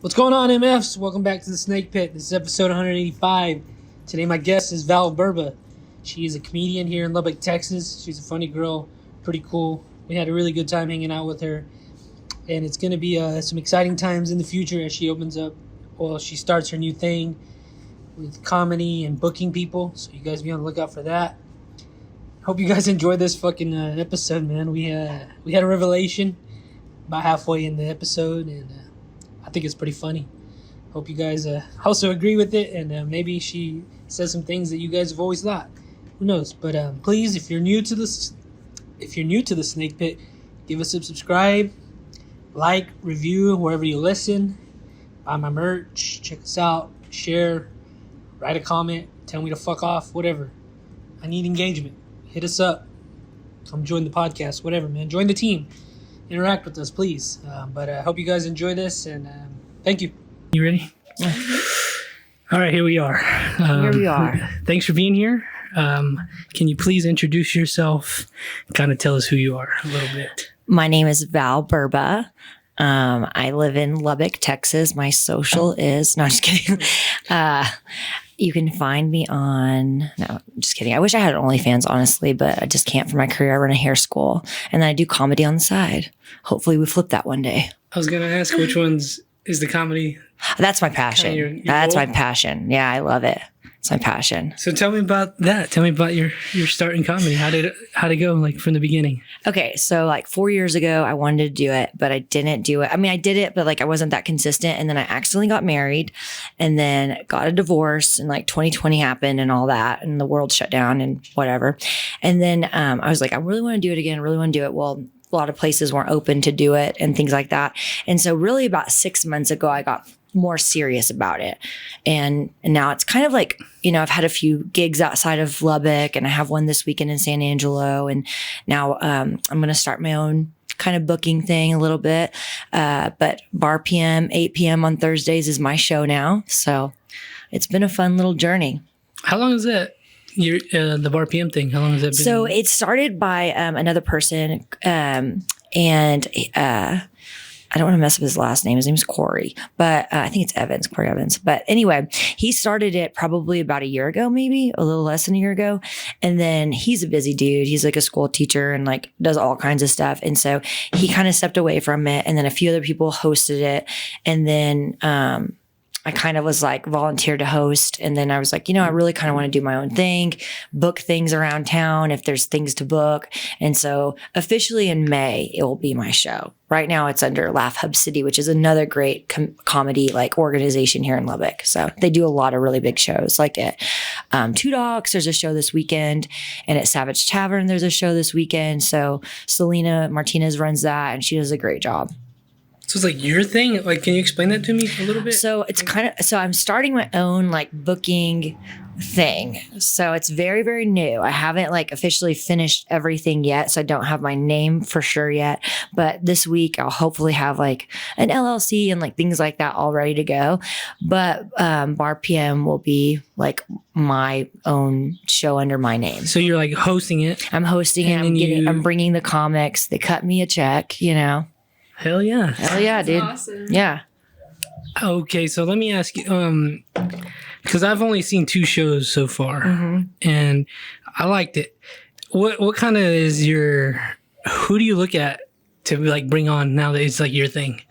What's going on, MFs? Welcome back to the Snake Pit. This is episode 185. Today my guest is Val Burba. She is a comedian here in Lubbock, Texas. She's a funny girl, pretty cool. We had a really good time hanging out with her. And it's going to be some exciting times in the future as she she starts her new thing with comedy and booking people. So you guys be on the lookout for that. Hope you guys enjoyed this fucking episode, man. We had a revelation about halfway in the episode, and I think it's pretty funny. Hope you guys also agree with it, and maybe she says some things that you guys have always thought. Who knows? But please, if you're new to the Snake Pit, give us a subscribe, like, review wherever you listen, buy my merch, check us out, share, write a comment, tell me to fuck off, whatever. I need engagement. Hit us up. Come join the podcast, whatever, man. Join the team. Interact with us, please. But I hope you guys enjoy this, and thank you. You ready? Yeah. All right, here we are. Here we are. Thanks for being here. Can you please introduce yourself, kind of tell us who you are a little bit? My name is Val Burba. I live in Lubbock, Texas. My social is... No, I'm just kidding. You can find me on... No, I'm just kidding. I wish I had OnlyFans, honestly, but I just can't for my career. I run a hair school, and then I do comedy on the side. Hopefully we flip that one day. I was going to ask which one's is the comedy? That's my passion. Your That's goal? my passion. Yeah, I love it. It's my passion. So tell me about that. Tell me about your start in comedy. How'd it go, like, from the beginning? Okay, so like 4 years ago, I wanted to do it, but I didn't do it. I mean, I did it, but like I wasn't that consistent. And then I accidentally got married and then got a divorce, and like 2020 happened and all that, and the world shut down and whatever. And then I was like, I really want to do it again. I really want to do it. Well, a lot of places weren't open to do it and things like that. And so really about 6 months ago, I got more serious about it. And now it's kind of like, I've had a few gigs outside of Lubbock, and I have one this weekend in San Angelo. And now I'm going to start my own kind of booking thing a little bit. But Bar PM, 8 p.m. on Thursdays is my show now. So it's been a fun little journey. How long is that? The Bar PM thing, how long has that been? So it started by another person, and I don't want to mess up his last name. His name's Corey, but I think it's Evans, Corey Evans. But anyway, he started it probably about a year ago, maybe a little less than a year ago. And then he's a busy dude. He's like a school teacher and like does all kinds of stuff. And so he kind of stepped away from it. And then a few other people hosted it. And then I kind of was like volunteered to host. And then I was like, I really kind of want to do my own thing, book things around town if there's things to book. And so officially in May, it will be my show. Right now it's under Laugh Hub City, which is another great comedy like organization here in Lubbock. So they do a lot of really big shows, like at Two Dogs, there's a show this weekend, and at Savage Tavern, there's a show this weekend. So Selena Martinez runs that, and she does a great job. So it's like your thing? Like, can you explain that to me a little bit? So it's so I'm starting my own like booking thing. So it's very, very new. I haven't like officially finished everything yet. So I don't have my name for sure yet. But this week I'll hopefully have like an LLC and like things like that all ready to go. But Bar PM will be like my own show under my name. So you're like hosting it? I'm hosting it. I'm bringing the comics. They cut me a check, Hell yeah. Hell yeah, dude. Awesome. Yeah. Okay, so let me ask you, because I've only seen 2 shows so far, and I liked it. What kind of is who do you look at to like bring on now that it's like your thing?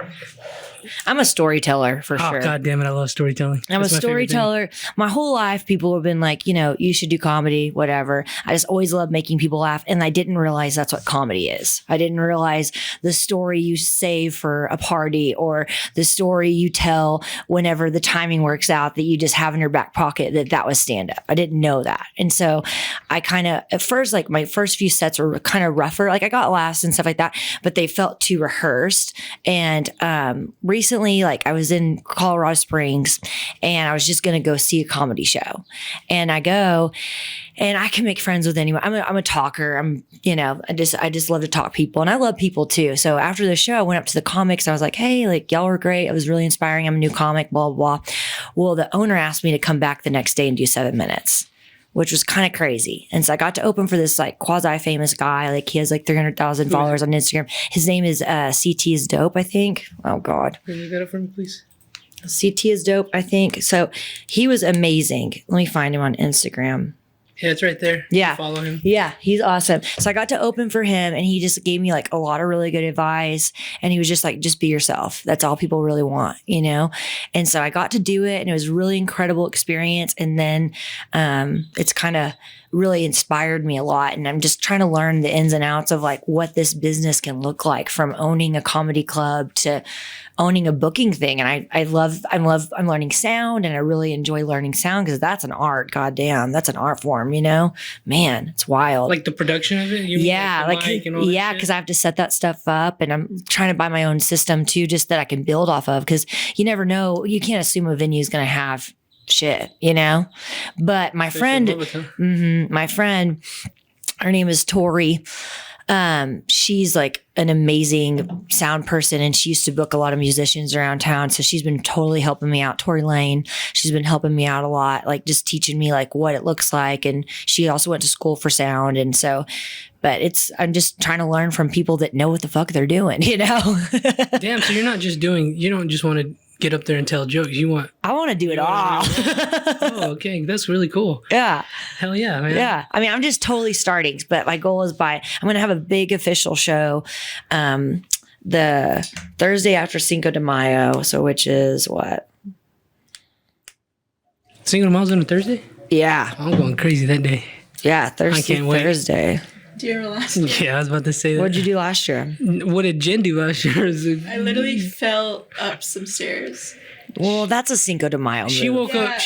I'm a storyteller for sure. Oh, God damn it. I love storytelling. I'm a storyteller. My whole life, people have been like, you should do comedy, whatever. I just always loved making people laugh. And I didn't realize that's what comedy is. I didn't realize the story you save for a party or the story you tell whenever the timing works out that you just have in your back pocket, that was stand up. I didn't know that. And so I kind of, at first, like my first few sets were kind of rougher. Like I got laughs and stuff like that, but they felt too rehearsed. And, recently, like I was in Colorado Springs and I was just going to go see a comedy show, and I go and I can make friends with anyone. I'm a talker. I just love to talk to people, and I love people too. So after the show, I went up to the comics. I was like, hey, like y'all were great. It was really inspiring. I'm a new comic, blah, blah, blah. Well, the owner asked me to come back the next day and do 7 minutes, which was kind of crazy. And so I got to open for this like quasi famous guy. Like he has like 300,000 followers on Instagram. His name is CT is Dope, I think. Oh God. Can you get it for me, please? CT is dope, I think. So he was amazing. Let me find him on Instagram. Yeah, it's right there. Yeah. Follow him. Yeah, he's awesome. So I got to open for him and he just gave me like a lot of really good advice. And he was just like, just be yourself. That's all people really want, you know? And so I got to do it and it was a really incredible experience. And then it's kind of really inspired me a lot. And I'm just trying to learn the ins and outs of like what this business can look like, from owning a comedy club to owning a booking thing. And I'm learning sound, and I really enjoy learning sound because that's an art. Goddamn, that's an art form, you know? Man, it's wild. Like the production of it? You mean Yeah, like the mic and all that shit? because I have to set that stuff up, and I'm trying to buy my own system too, just that I can build off of, because you never know. You can't assume a venue is going to have shit, you know? But my friend, her name is Tori. She's like an amazing sound person, and she used to book a lot of musicians around town. So she's been totally helping me out. Tori Lane, she's been helping me out a lot, like just teaching me like what it looks like. And she also went to school for sound. And so, but I'm just trying to learn from people that know what the fuck they're doing, you know? Damn. So you don't just want to get up there and tell jokes. I want to do it all. Oh, okay. That's really cool. Yeah. Hell yeah, man. Yeah. I mean, I'm just totally starting, but my goal is I'm going to have a big official show the Thursday after Cinco de Mayo. So which is what? Cinco de Mayo's on a Thursday? Yeah. I'm going crazy that day. Yeah. Thursday. Do you remember last year? Yeah, I was about to say that. What'd you do last year? What did Jen do last year? I literally fell up some stairs. Well, that's a Cinco de Mayo move. She woke up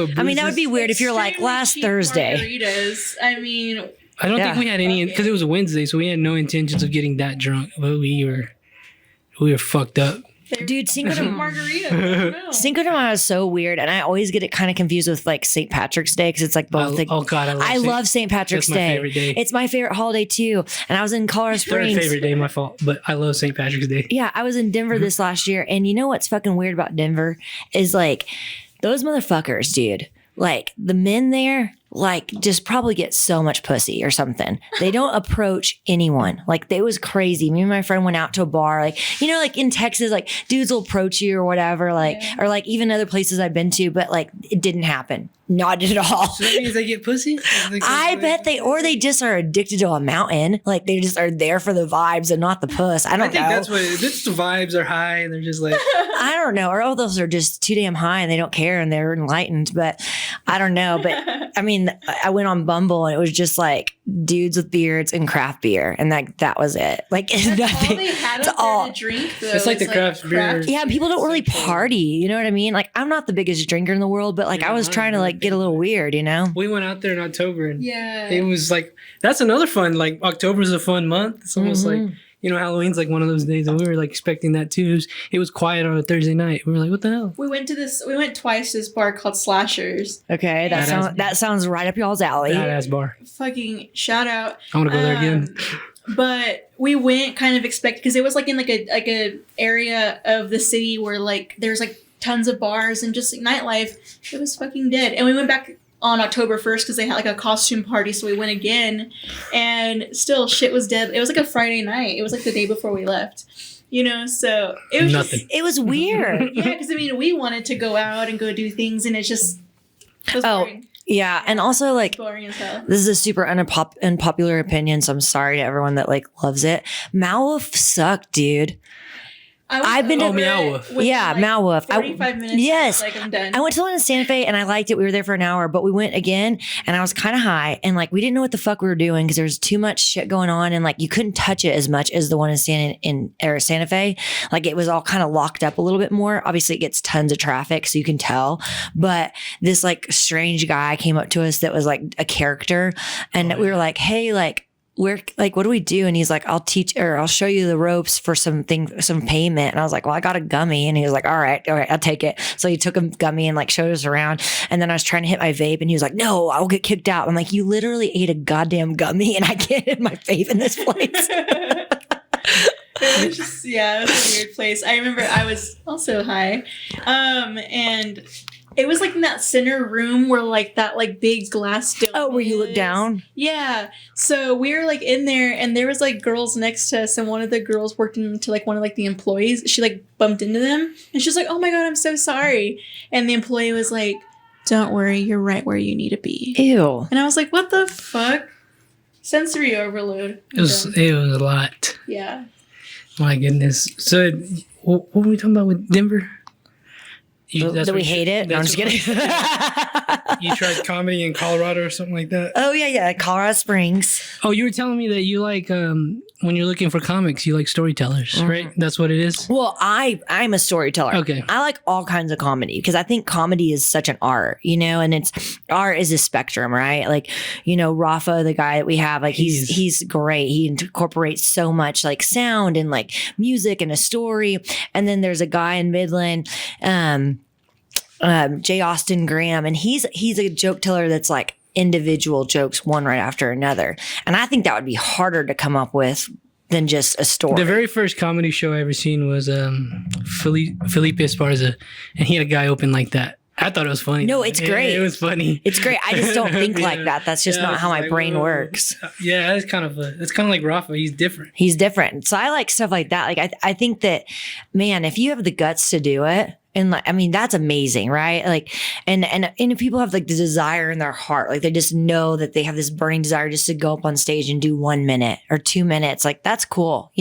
with I mean, that would be weird if you're like Extremely last cheap Thursday. Margaritas. I mean, I don't think we had any, Okay. because it was a Wednesday, so we had no intentions of getting that drunk. But we were fucked up. Dude, Cinco de margarita. I don't know. Cinco de Mayo is so weird, and I always get it kind of confused with like St. Patrick's Day because it's like both. Oh God, I love St. Patrick's That's my Day. favorite day. It's my favorite holiday too. And I was in Colorado Third Springs. favorite day, my fault. But I love St. Patrick's Day. Yeah, I was in Denver this last year, and you know what's fucking weird about Denver is like those motherfuckers, dude. Like the men there, like just probably get so much pussy or something. They don't approach anyone. Like it was crazy. Me and my friend went out to a bar, like, you know, like in Texas, like dudes will approach you or whatever, like, or like even other places I've been to, but like it didn't happen. Not at all. So that means they get pussy? I bet they just are addicted to a mountain. Like they just are there for the vibes and not the puss. I don't know. I think that's what it is. It's the vibes are high and they're just like. I don't know. Or all those are just too damn high and they don't care and they're enlightened. But I don't know. But I mean, I went on Bumble and it was just like dudes with beards and craft beer. And that was it. Like it's nothing. All they had It's up there all. to drink, though. It's like the craft beer. Yeah, people don't really party. You know what I mean? Like I'm not the biggest drinker in the world, but like I was trying to like get a little weird, you know? We went out there in October and Yeah. it was like, that's another fun, like October's a fun month. It's almost like, you know, Halloween's like one of those days and we were like expecting that too. It was quiet on a Thursday night. We were like, what the hell? We went twice to this bar called Slashers. Okay, that sounds right up y'all's alley. Badass bar. Fucking shout out. I want to go there again. But we went kind of expected because it was like in like a area of the city where like there's like tons of bars and just like nightlife. It was fucking dead. And we went back on October 1st because they had like a costume party, so we went again, and still shit was dead. It was like a Friday night. It was like the day before we left, you know. So it was Nothing. It was weird. Yeah, because I mean we wanted to go out and go do things, and it was boring. Yeah, and also like Boring as hell. this is a super unpopular opinion, so I'm sorry to everyone that like loves it. Malwolf sucked, dude. I've been to Meow Wolf. Yeah, Meow Wolf. 45 minutes. Yes. Like I'm done. I went to the one in Santa Fe and I liked it. We were there for an hour, but we went again and I was kind of high and like we didn't know what the fuck we were doing because there was too much shit going on and like you couldn't touch it as much as the one in Santa Fe. Like it was all kind of locked up a little bit more. Obviously, it gets tons of traffic, so you can tell. But this like strange guy came up to us that was like a character, and we were like, "Hey, like." What do we do? And he's like, I'll show you the ropes for some payment. And I was like, well, I got a gummy. And he was like, all right, I'll take it. So he took a gummy and like showed us around. And then I was trying to hit my vape and he was like, no, I'll get kicked out. I'm like, you literally ate a goddamn gummy and I can't hit my vape in this place. It was just, it was a weird place. I remember I was also high. And It was like in that center room where like that like big glass dome. Oh, where you look is. down? Yeah. So we were like in there and there was like girls next to us and one of the girls worked into like one of like the employees. She like bumped into them and she was like, "Oh my God, I'm so sorry." And the employee was like, "Don't worry, you're right where you need to be." Ew. And I was like, "What the fuck?" Sensory overload. It was a lot. Yeah. My goodness. So, what were we talking about with Denver? Do we hate it? No, I'm just kidding. You tried comedy in Colorado or something like that? Oh, yeah. Colorado Springs. Oh, you were telling me that you like, when you're looking for comics, you like storytellers, right? That's what it is? Well, I'm a storyteller. Okay. I like all kinds of comedy because I think comedy is such an art, and art is a spectrum, right? Like, Rafa, the guy that we have, like he's great. He incorporates so much like sound and like music and a story. And then there's a guy in Midland, J. Austin Graham, and he's a joke teller that's like individual jokes, one right after another. And I think that would be harder to come up with than just a story. The very first comedy show I ever seen was Felipe Esparza, and he had a guy open like that. I thought it was funny. No, it's great. It was funny. It's great. I just don't think like that. That's just not how my brain works. Yeah, it's kind of like Rafa. He's different. He's different. So I like stuff like that. Like I think that, man, if you have the guts to do it, and like, I mean, that's amazing, right? Like, and if people have like the desire in their heart, like they just know that they have this burning desire just to go up on stage and do 1 minute or 2 minutes, like that's cool,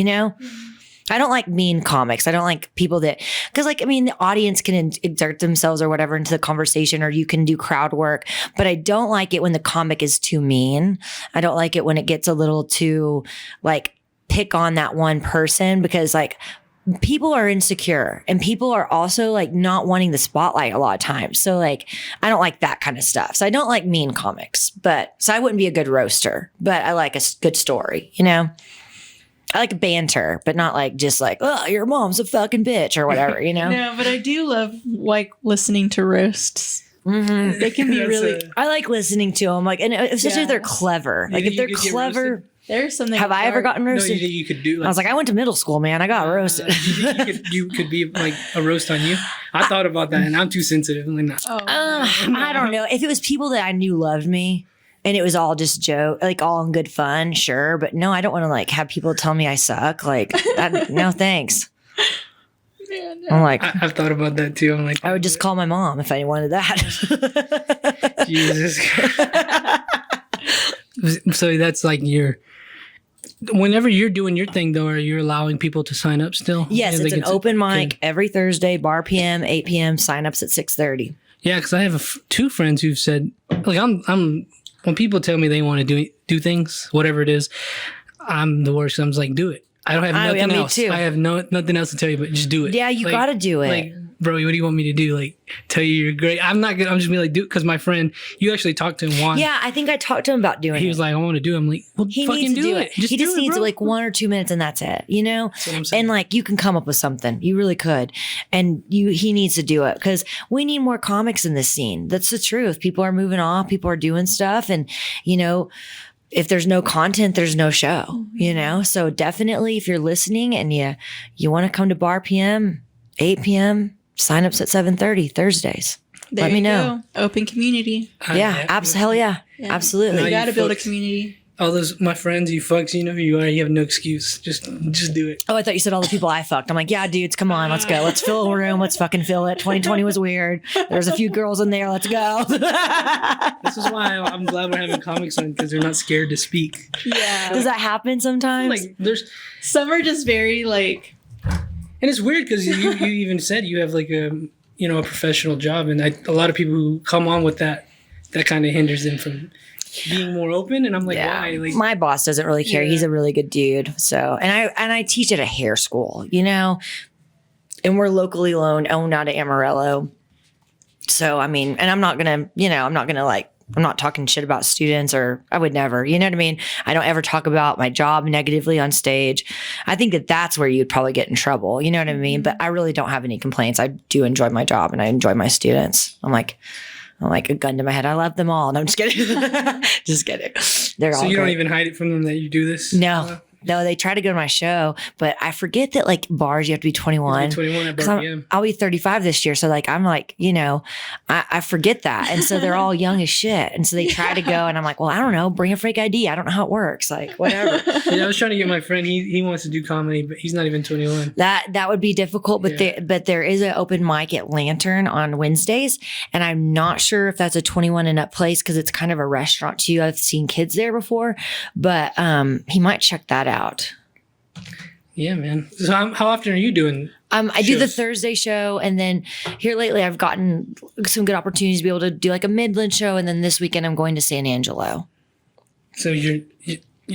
I don't like mean comics. I don't like people because like, I mean, the audience can exert themselves or whatever into the conversation, or you can do crowd work, but I don't like it when the comic is too mean. I don't like it when it gets a little too like pick on that one person, because like people are insecure and people are also like not wanting the spotlight a lot of times. So like, I don't like that kind of stuff. So I don't like mean comics, so I wouldn't be a good roaster, but I like a good story, I like banter, but not like just like, "Oh, your mom's a fucking bitch" or whatever, No, but I do love like listening to roasts. Mm-hmm. They can be really. I like listening to them, like, and especially if they're clever. Like if they're clever. There's something. Have I ever gotten No, roasted? you think you could do? Like, I was like, I went to middle school, man. I got roasted. you could be like a roast on you. I thought about that, and I'm too sensitive. I'm like, nah. I don't know. If it was people that I knew loved me, and it was all just joke, like all in good fun, sure. But no, I don't want to like have people tell me I suck. Like, no thanks. Yeah, no. I'm like, I've thought about that too. I'm like, I would just call my mom if I wanted that. Jesus. So that's like whenever you're doing your thing though, are you allowing people to sign up still? Yes, Yeah, it's they an can open mic okay. every Thursday, bar PM, 8 p.m. Sign-ups at 6:30. Yeah, because I have two friends who've said, like, I'm when people tell me they want to do things, whatever it is, I'm the worst. I'm just like, do it. I don't have nothing else. Me too. I have nothing else to tell you, but just do it. Yeah, you Like- got to do it. Like, bro, what do you want me to do? Like, tell you you're great? I'm not good. I'm just gonna be like, dude, because my friend, you actually talked to him once. Yeah, I think I talked to him about doing it. He was like, I want to do it. I'm like, well, He fucking needs to do it. Just He just do it, needs bro. like 1 or 2 minutes and that's it, That's what I'm saying. And like you can come up with something. You really could. And he needs to do it because we need more comics in this scene. That's the truth. People are moving off, people are doing stuff, and if there's no content, there's no show, So definitely if you're listening and you want to come to bar PM, 8 p.m., sign-ups at 7:30 Thursdays. There Let me you know. go. Open community. Yeah, hell yeah. Yeah. Absolutely. You you got to build a fucks. community. All those my friends, you fucks, you have no excuse. Just do it. Oh, I thought you said all the people I fucked. I'm like, yeah, dudes, come on, let's go. Let's fill a room. Let's fucking fill it. 2020 was weird. There's a few girls in there. Let's go. This is why I'm glad we're having comics on, because they're not scared to speak. Yeah. Does that happen sometimes? Like there's, Some are just very like. and it's weird because you even said you have like a professional job, and a lot of people who come on with that kind of hinders them from being more open. And I'm like, why? Like, my boss doesn't really care. Yeah. He's a really good dude. So, and I teach at a hair school, and we're locally owned out of Amarillo. So, I mean, and I'm not gonna I'm not talking shit about students, or I would never, you know what I mean? I don't ever talk about my job negatively on stage. I think that that's where you'd probably get in trouble. You know what I mean? But I really don't have any complaints. I do enjoy my job and I enjoy my students. I'm like a gun to my head. I love them all. And I'm just kidding. Just kidding. They're all so you great. don't even hide it from them that you do this? No. No, they try to go to my show, but I forget that like bars, you have to be 21. 21 at bar PM. I'll be 35 this year. So like, I'm like, I forget that. And so they're all young as shit. And so they try to go and I'm like, well, I don't know, bring a fake ID. I don't know how it works. Like whatever. Yeah, I was trying to get my friend, he wants to do comedy, but he's not even 21. That would be difficult, but there is an open mic at Lantern on Wednesdays. And I'm not sure if that's a 21 and up place because it's kind of a restaurant too. I've seen kids there before, but he might check that out. Yeah, man. So how often are you doing I do the Thursday show, and then here lately I've gotten some good opportunities to be able to do like a Midland show, and then this weekend I'm going to San Angelo. So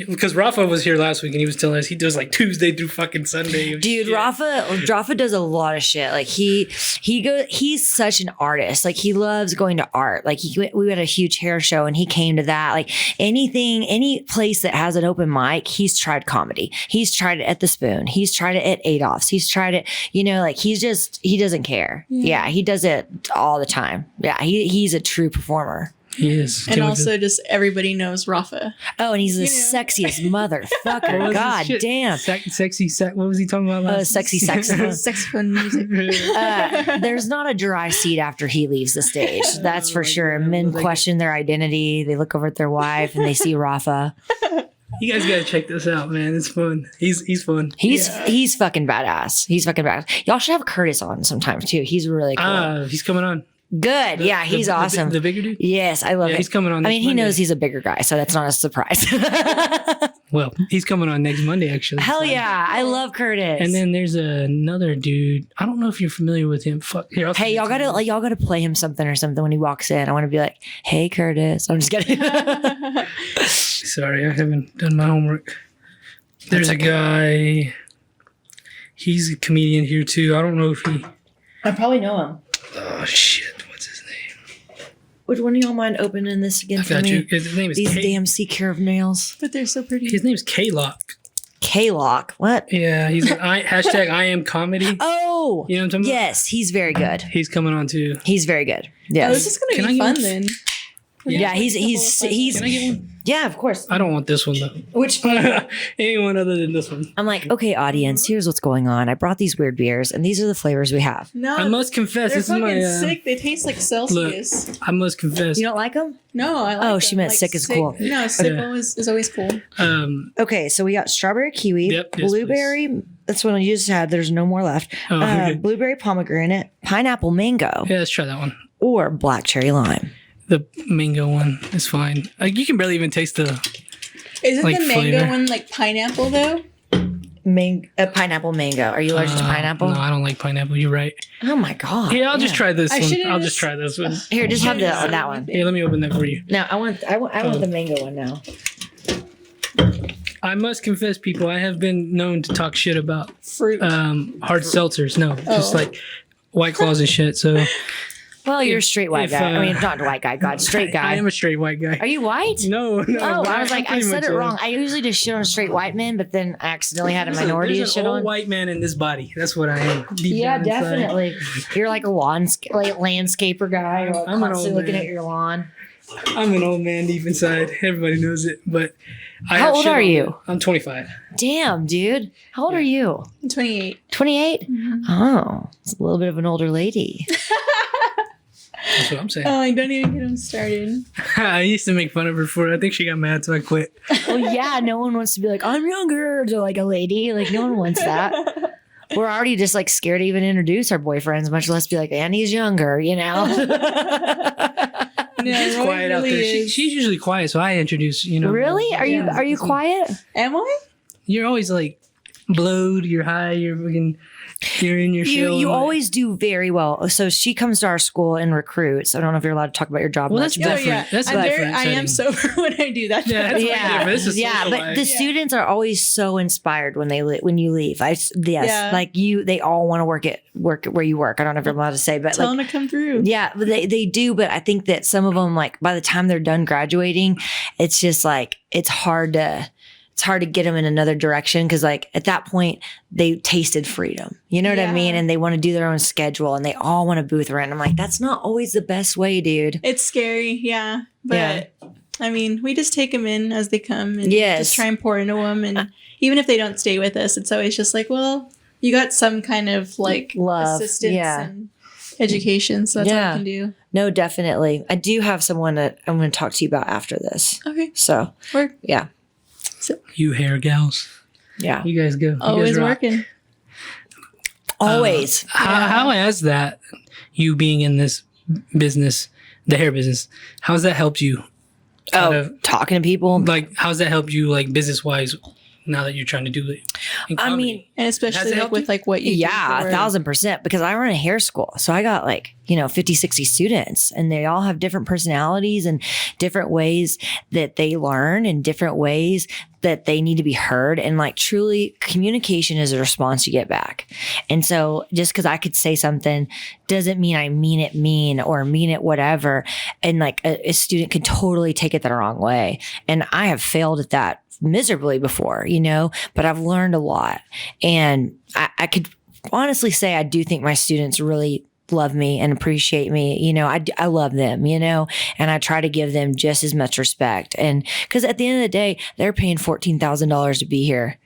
because Rafa was here last week and he was telling us he does like Tuesday through fucking Sunday. Dude, Rafa does a lot of shit. Like he's such an artist. Like he loves going to art. Like we had a huge hair show and he came to that. Like any place that has an open mic, he's tried comedy. He's tried it at the Spoon. He's tried it at Adolph's. He's tried it, like he doesn't care. Yeah, he does it all the time. Yeah, he's a true performer. He is. And also just everybody knows Rafa. Oh, and he's the sexiest motherfucker. God damn. Sexy. What was he talking about last? Sexy saxophone. Saxophone music. There's not a dry seat after he leaves the stage. That's for sure. Men question their identity. They look over at their wife and they see Rafa. You guys gotta check this out, man. It's fun. He's fun. He's fucking badass. He's fucking badass. Y'all should have Curtis on sometimes too. He's really cool. He's coming on. Good. Yeah, he's awesome. The bigger dude? Yes, I love it. He's coming on. I mean, he knows he's a bigger guy, so that's not a surprise. Well, he's coming on next Monday, actually. Hell yeah. I love Curtis. And then there's another dude. I don't know if you're familiar with him. Fuck. Here, hey, y'all gotta play him something or something when he walks in. I want to be like, hey, Curtis. I'm just kidding. Sorry, I haven't done my homework. There's a guy. He's a comedian here, too. I don't know if he... I probably know him. Oh, shit. What's his name? Which one of y'all mind opening this again for me? His name is These damn sea of nails. But they're so pretty. His name's K-Lock. K-Lock. What? Yeah, he's hashtag I am comedy. Oh. You know what I'm talking about? Yes, he's very good. He's coming on, too. He's very good. Yes. Oh, this is going to be fun then. Yeah, he's Can I get one? Yeah, of course. I don't want this one, though. Which anyone other than this one. I'm like, okay, audience, here's what's going on. I brought these weird beers, and these are the flavors we have. No, I must confess, they're this is fucking my sick. They taste like Celsius. Look, I must confess. You don't like them? No, I like Oh, them. she meant Like, sick is cool. No, sick is always cool. Okay, so we got strawberry kiwi, Yep, yes, blueberry. That's what you just had. There's no more left. Oh, okay. Blueberry pomegranate, pineapple mango, Yeah, let's try that one. or black cherry lime. The mango one is fine. Like you can barely even taste the. Isn't like, the mango flavor. one like pineapple though? Pineapple mango. Are you allergic to pineapple? No, I don't like pineapple. You're right. Oh my god. Yeah, I'll just try this I one. should've I'll just- just try this one. Here, just have that one. Here, let me open that for you. No, I want the mango one now. I must confess, people, I have been known to talk shit about Fruit. hard seltzers. No, just like White Claws and shit. So Well, you're a straight white guy. I mean, not a white guy. God, straight guy. I am a straight white guy. Are you white? No. Oh, I was like, I pretty said much it am. wrong. I usually just shit on straight white men, but then I accidentally had a minority to There's shit an old on. white man in this body. That's what I am. Deep Yeah, down inside. definitely. You're like a landscaper guy. You're I'm an constantly old looking man. at your lawn. I'm an old man deep inside. Everybody knows it. But I How have old shit are on you? it. I'm 25. Damn, dude. How old are you? I'm 28. 28? Oh, it's a little bit of an older lady. That's what I'm saying. Oh, I don't even get him started. I used to make fun of her for it. I think she got mad, so I quit. Well, yeah, no one wants to be like, I'm younger to like a lady. Like, no one wants that. We're already just like scared to even introduce our boyfriends, much less be like, and he's younger, you know? No, She's Roy quiet out really there. is. She's usually quiet, so I introduce, Really? Are you quiet? Am I? You're always like blowed, you're high, you're in your shell. You and, like- always do very well. So she comes to our school and recruits. I don't know if you're allowed to talk about your job Well, much. that's Oh, different. yeah. That's a different I am setting. sober when I do that. Yeah, that's Yeah, This is yeah, social but life. the students are always so inspired when when you leave. Yeah. Like they all want to work where you work. I don't know if I'm allowed to say, but Tell like, them to come through. yeah, but they do. But I think that some of them, like by the time they're done graduating, it's just like it's hard to get them in another direction because like at that point they tasted freedom. You know what I Yeah. mean? And they want to do their own schedule and they all want a booth rent. I'm like, that's not always the best way, dude. It's scary, yeah. But I mean, we just take them in as they come and Yes. just try and pour into them. And even if they don't stay with us, it's always just like, well, you got some kind of like Love. assistance Yeah. and education. So that's all Yeah. I can do. No, definitely. I do have someone that I'm going to talk to you about after this. Okay. So, Work. yeah. You hair gals. Yeah. You guys go. You guys Always rock. working. Always. How has that, you being in this business, the hair business, how's that helped you? Talking to people. Like, how's that helped you, like, business-wise, now that you're trying to do it in I comedy? mean, And Has especially it like helped with you? like what you do yeah, for- 1,000%, because I run a hair school. So I got like, 50, 60 students, and they all have different personalities and different ways that they learn and different ways that they need to be heard. And like, truly, communication is a response you get back. And so just because I could say something doesn't mean I mean it mean or mean it whatever. And like a student could totally take it the wrong way. And I have failed at that miserably before, but I've learned a lot. And I could honestly say I do think my students really love me and appreciate me. I love them, and I try to give them just as much respect. And because at the end of the day, they're paying $14,000 to be here,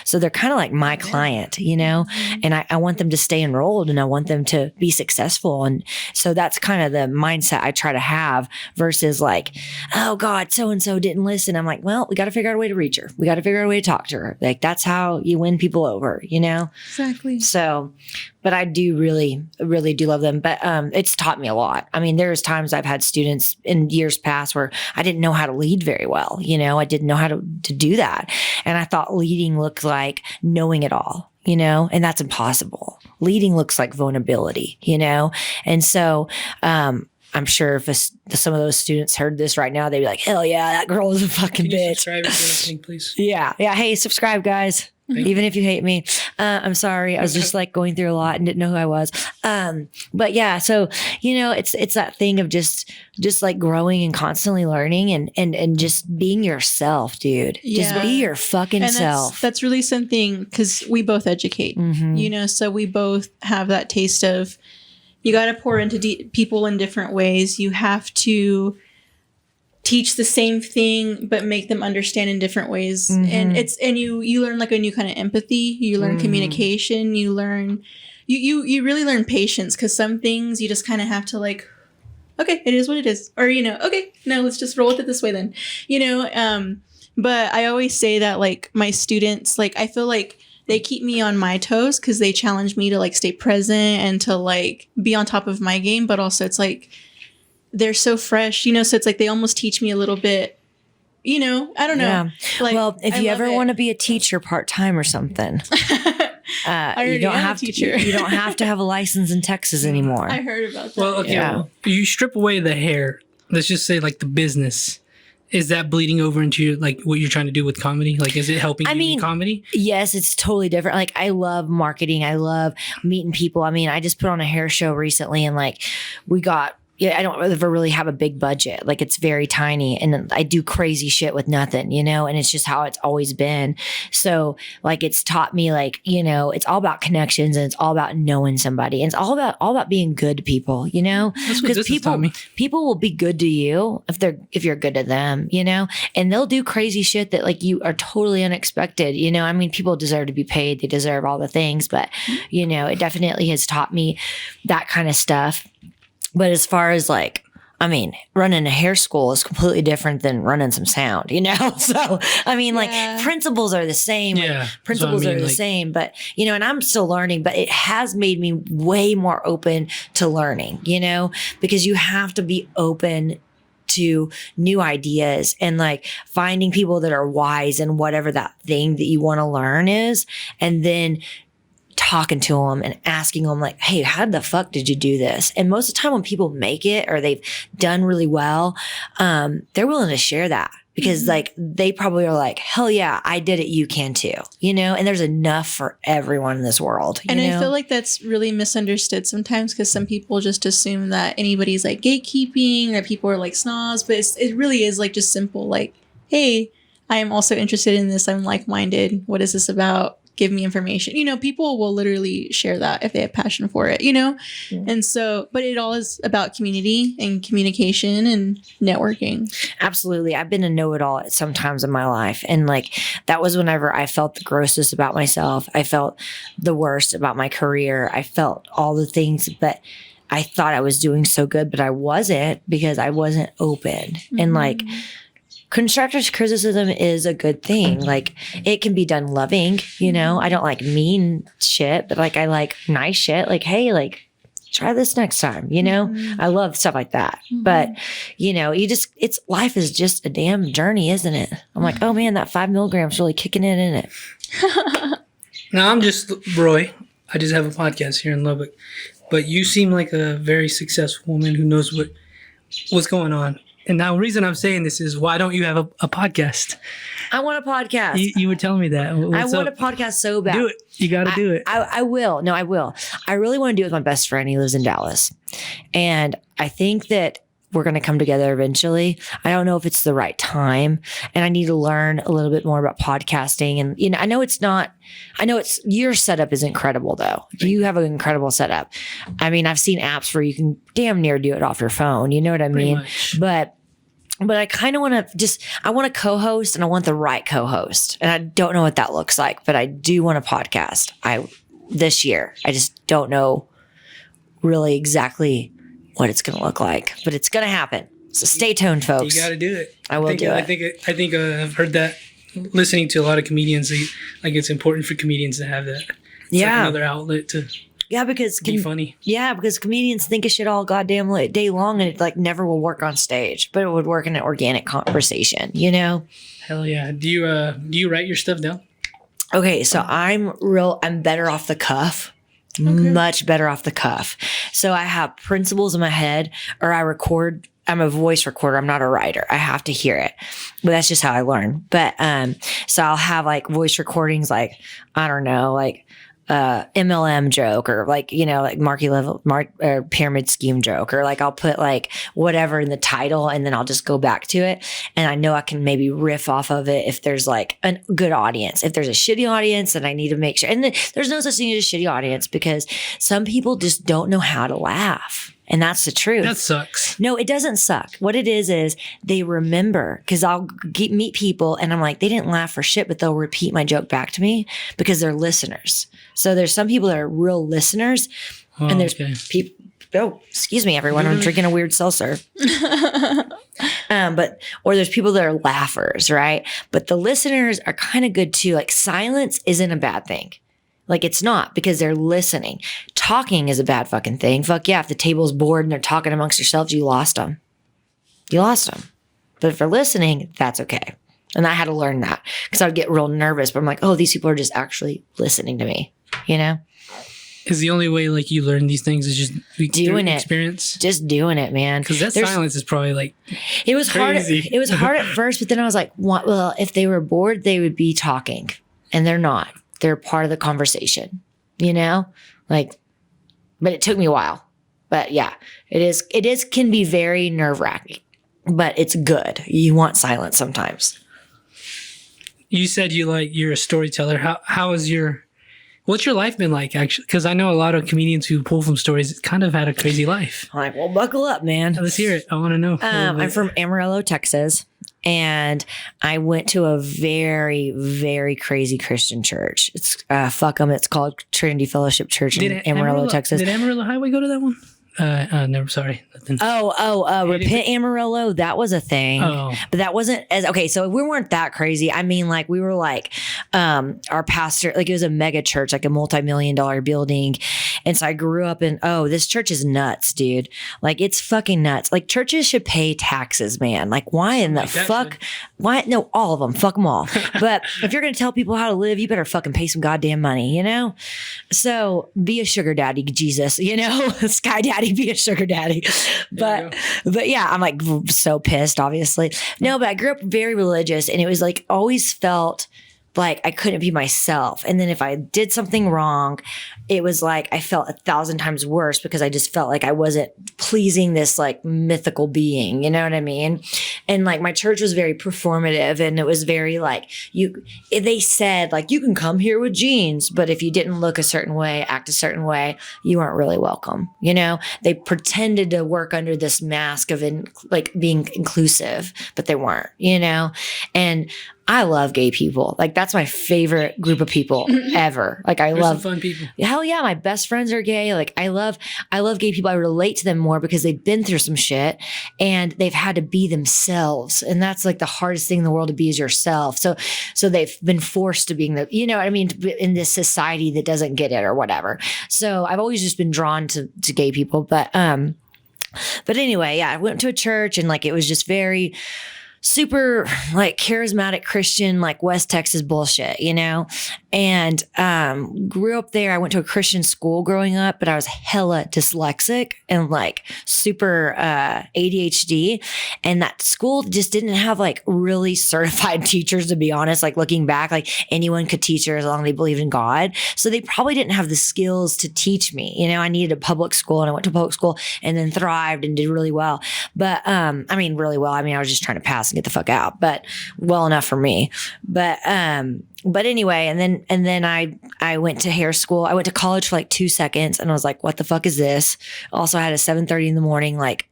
so they're kind of like my client, and I want them to stay enrolled and I want them to be successful. And so that's kind of the mindset I try to have versus like, oh God, so-and-so didn't listen. I'm like, well, we got to figure out a way to reach her. We got to figure out a way to talk to her. Like, that's how you win people over, Exactly. So, but I do really do love them. But it's taught me a lot. I mean, there's times I've had students in years past where I didn't know how to lead very well. I didn't know how to do that. And I thought leading looked like knowing it all, and that's impossible. Leading looks like vulnerability, And so, I'm sure if some of those students heard this right now, they'd be like, hell yeah, that girl is a fucking Can you bitch. subscribe and everything, please? Yeah. Hey, subscribe, guys. Even if you hate me. I'm sorry. I was just like going through a lot and didn't know who I was. But yeah, so, it's that thing of just like growing and constantly learning and just being yourself, dude. Just Yeah. be your fucking And self. that's really something because we both educate, Mhm. so we both have that taste of you got to pour into people in different ways. You have to teach the same thing but make them understand in different ways. And you learn like a new kind of empathy, you learn communication, you learn you really learn patience, because some things you just kind of have to like, okay, it is what it is, or okay, no, let's just roll with it this way then, but I always say that like my students, like I feel like they keep me on my toes because they challenge me to like stay present and to like be on top of my game, but also it's like they're so fresh, so it's like they almost teach me a little bit, I don't know. Yeah. Like, Well, if I you love ever it. want to be a teacher part-time or something, I already you don't am a have teacher. you don't have to have a license in Texas anymore. I heard about that. Well, okay. Yeah. Well, you strip away the hair. Let's just say, like, the business. Is that bleeding over into like what you're trying to do with comedy? Like, is it helping you in comedy? Yes, it's totally different. Like, I love marketing. I love meeting people. I mean, I just put on a hair show recently and like I don't ever really have a big budget. Like, it's very tiny and I do crazy shit with nothing, and it's just how it's always been. So like, it's taught me like, it's all about connections and it's all about knowing somebody. And it's all about being good to people, That's what this has taught me. people will be good to you if you're good to them, and they'll do crazy shit that like you are totally unexpected. I mean, people deserve to be paid. They deserve all the things, but it definitely has taught me that kind of stuff. But as far as like, I mean, running a hair school is completely different than running some sound, So, I mean, like, principles are the same. Yeah, Like, principles so I mean, are the like- same. But, and I'm still learning, but it has made me way more open to learning, because you have to be open to new ideas and like finding people that are wise in whatever that thing that you want to learn is. And then talking to them and asking them like, hey, how the fuck did you do this? And most of the time when people make it or they've done really well, they're willing to share that because like they probably are like, hell yeah, I did it. You can too, and there's enough for everyone in this world. And I feel like that's really misunderstood sometimes because some people just assume that anybody's like gatekeeping or people are like snobs, but it really is like just simple like, hey, I am also interested in this. I'm like-minded. What is this about? give me information. People will literally share that if they have passion for it, And so, but it all is about community and communication and networking. Absolutely. I've been a know-it-all at some times in my life. And like, that was whenever I felt the grossest about myself. I felt the worst about my career. I felt all the things that I thought I was doing so good, but I wasn't, because I wasn't open. And like, constructive criticism is a good thing. Like, it can be done loving, I don't like mean shit, but like, I like nice shit. Like, hey, like, try this next time, I love stuff like that. But, life is just a damn journey, isn't it? I'm like, oh man, that 5 milligrams really kicking in, isn't it? Now, I'm just Roy. I just have a podcast here in Lubbock. But you seem like a very successful woman who knows what's going on. And now the reason I'm saying this is, why don't you have a podcast? I want a podcast. You were telling me that. I want a podcast so bad. Do it. You got to do it. I will. No, I will. I really want to do it with my best friend. He lives in Dallas. And I think that we're going to come together eventually. I don't know if it's the right time. And I need to learn a little bit more about podcasting. And, I know your setup is incredible though. You have an incredible setup. I mean, I've seen apps where you can damn near do it off your phone. You know what I mean? But I kind of want to I want to co-host, and I want the right co-host. And I don't know what that looks like, but I do want a podcast this year. I just don't know really exactly what it's going to look like, but it's going to happen. So stay tuned, folks. You got to do it. I will do it. I think I've heard that listening to a lot of comedians. Like, it's important for comedians to have that. It's like another outlet to because be funny. Yeah, because comedians think of shit all goddamn day long, and it like never will work on stage, but it would work in an organic conversation, Hell yeah. Do you write your stuff down? Okay, so I'm better off the cuff. Okay. Much better off the cuff. So I have principles in my head, or I record. I'm a voice recorder. I'm not a writer. I have to hear it, but that's just how I learn. But, so I'll have like voice recordings, like, I don't know, like, MLM joke, or like, like marquee level, pyramid scheme joke, or like I'll put like whatever in the title, and then I'll just go back to it. And I know I can maybe riff off of it if there's like a good audience. If there's a shitty audience, then I need to make sure. And then there's no such thing as a shitty audience, because some people just don't know how to laugh. And that's the truth. That sucks. No, it doesn't suck. What it is they remember, because I'll meet people and I'm like, they didn't laugh for shit, but they'll repeat my joke back to me because they're listeners. So there's some people that are real listeners, and there's people. Oh, excuse me, everyone. I'm drinking a weird seltzer. Or there's people that are laughers, right? But the listeners are kind of good too. Like, silence isn't a bad thing. Like, it's not, because they're listening. Talking is a bad fucking thing. Fuck yeah. If the table's bored and they're talking amongst yourselves, you lost them. But for listening, that's okay. And I had to learn that, because I would get real nervous, but I'm like, oh, these people are just actually listening to me, Is the only way like you learn these things is just doing experience? Just doing it, man. Because that silence is probably like it was crazy. Hard. It was hard at first, but then I was like, what? Well, if they were bored, they would be talking, and they're not. They're part of the conversation, like, but it took me a while. But yeah, it can be very nerve-wracking, but it's good. You want silence sometimes. You said you're a storyteller. What's your life been like, actually? Because I know a lot of comedians who pull from stories kind of had a crazy life. I'm like, well, buckle up, man. Let's hear it. I want to know. I'm from Amarillo, Texas. And I went to a very, very crazy Christian church. It's fuck 'em. It's called Trinity Fellowship Church in Amarillo, Texas. Did Amarillo Highway go to that one? No, sorry. Nothing. Repent Amarillo. That was a thing. Oh. But that wasn't okay. So we weren't that crazy. I mean, like, we were like, our pastor, like, it was a mega church, like a multi-million-dollar building. And so I grew up in, this church is nuts, dude. Like, it's fucking nuts. Like, churches should pay taxes, man. Like, why in the fuck? Why? No, all of them. Fuck them all. But if you're going to tell people how to live, you better fucking pay some goddamn money, So be a sugar daddy, Jesus, Sky daddy. Be a sugar daddy. But yeah, I'm like so pissed, obviously. No, but I grew up very religious, and it was like always felt like I couldn't be myself. And then if I did something wrong, it was like I felt 1,000 times worse because I just felt like I wasn't pleasing this like mythical being, you know what I mean? And like my church was very performative, and it was very like they said like you can come here with jeans, but if you didn't look a certain way, act a certain way, you weren't really welcome. You know, they pretended to work under this mask of like being inclusive, but they weren't, you know? And I love gay people. Like that's my favorite group of people ever. Like I love some fun people. Hell yeah, my best friends are gay. Like I love gay people. I relate to them more because they've been through some shit and they've had to be themselves. And that's like the hardest thing in the world, to be is yourself. So they've been forced to being the, you know what I mean, in this society that doesn't get it or whatever. So I've always just been drawn to gay people. But anyway, yeah, I went to a church and like it was just very super like charismatic Christian, like West Texas bullshit, you know? And grew up there. I went to a Christian school growing up, but I was hella dyslexic and like super ADHD. And that school just didn't have like really certified teachers, to be honest. Like looking back, like anyone could teach her as long as they believed in God. So they probably didn't have the skills to teach me. You know, I needed a public school, and I went to public school and then thrived and did really well. But I mean, really well. I mean, I was just trying to pass and get the fuck out, but well enough for me. But anyway, and then I went to hair school. I went to college for like 2 seconds and I was like, what the fuck is this? Also, I had a 7:30 in the morning, like,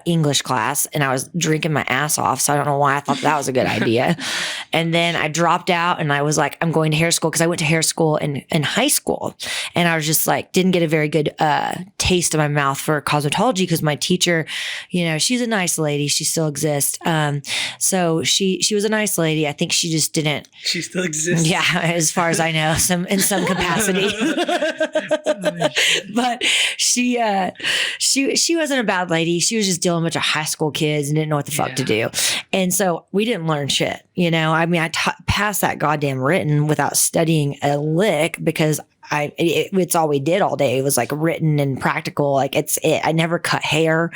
English class, and I was drinking my ass off. So I don't know why I thought that was a good idea. And then I dropped out and I was like, I'm going to hair school, because I went to hair school in high school. And I was just like, didn't get a very good taste in my mouth for cosmetology, because my teacher, you know, she's a nice lady. She still exists. So she was a nice lady. I think she just didn't. She still exists. Yeah, as far as I know, in some capacity. But she wasn't a bad lady. She was just dealing with a bunch of high school kids and didn't know what the fuck to do. And so we didn't learn shit, you know? I mean, I passed that goddamn written without studying a lick, because it's all we did all day. It was like written and practical. Like it's it. I never cut hair,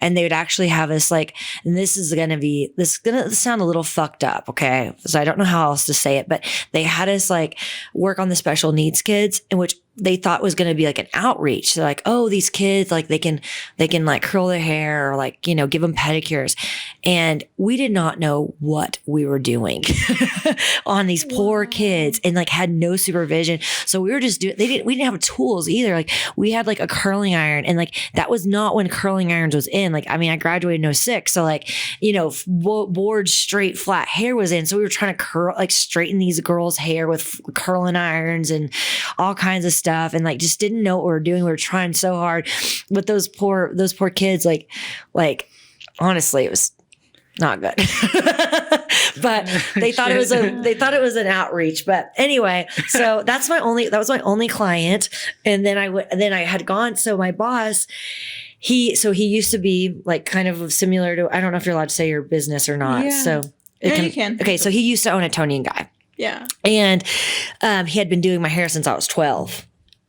and they would actually have us like, and this is going to sound a little fucked up. Okay. So I don't know how else to say it, but they had us like work on the special needs kids, in which they thought was going to be like an outreach. So like, oh, these kids, like they can like curl their hair or like, you know, give them pedicures. And we did not know what we were doing on these poor kids, and like had no supervision. So we were just we didn't have tools either. Like we had like a curling iron, and like that was not when curling irons was in. Like, I mean, I graduated in 06. So like, you know, board straight flat hair was in. So we were trying to straighten these girls' hair with curling irons and all kinds of stuff, and like just didn't know what we were doing. We were trying so hard, but those poor kids, like honestly, it was not good. But they thought it was an outreach. But anyway, so that was my only client. And then I had gone. So my boss, he used to be like kind of similar to, I don't know if you're allowed to say your business or not. Yeah. So you can. Okay. So he used to own a Tonian guy. Yeah. And he had been doing my hair since I was 12.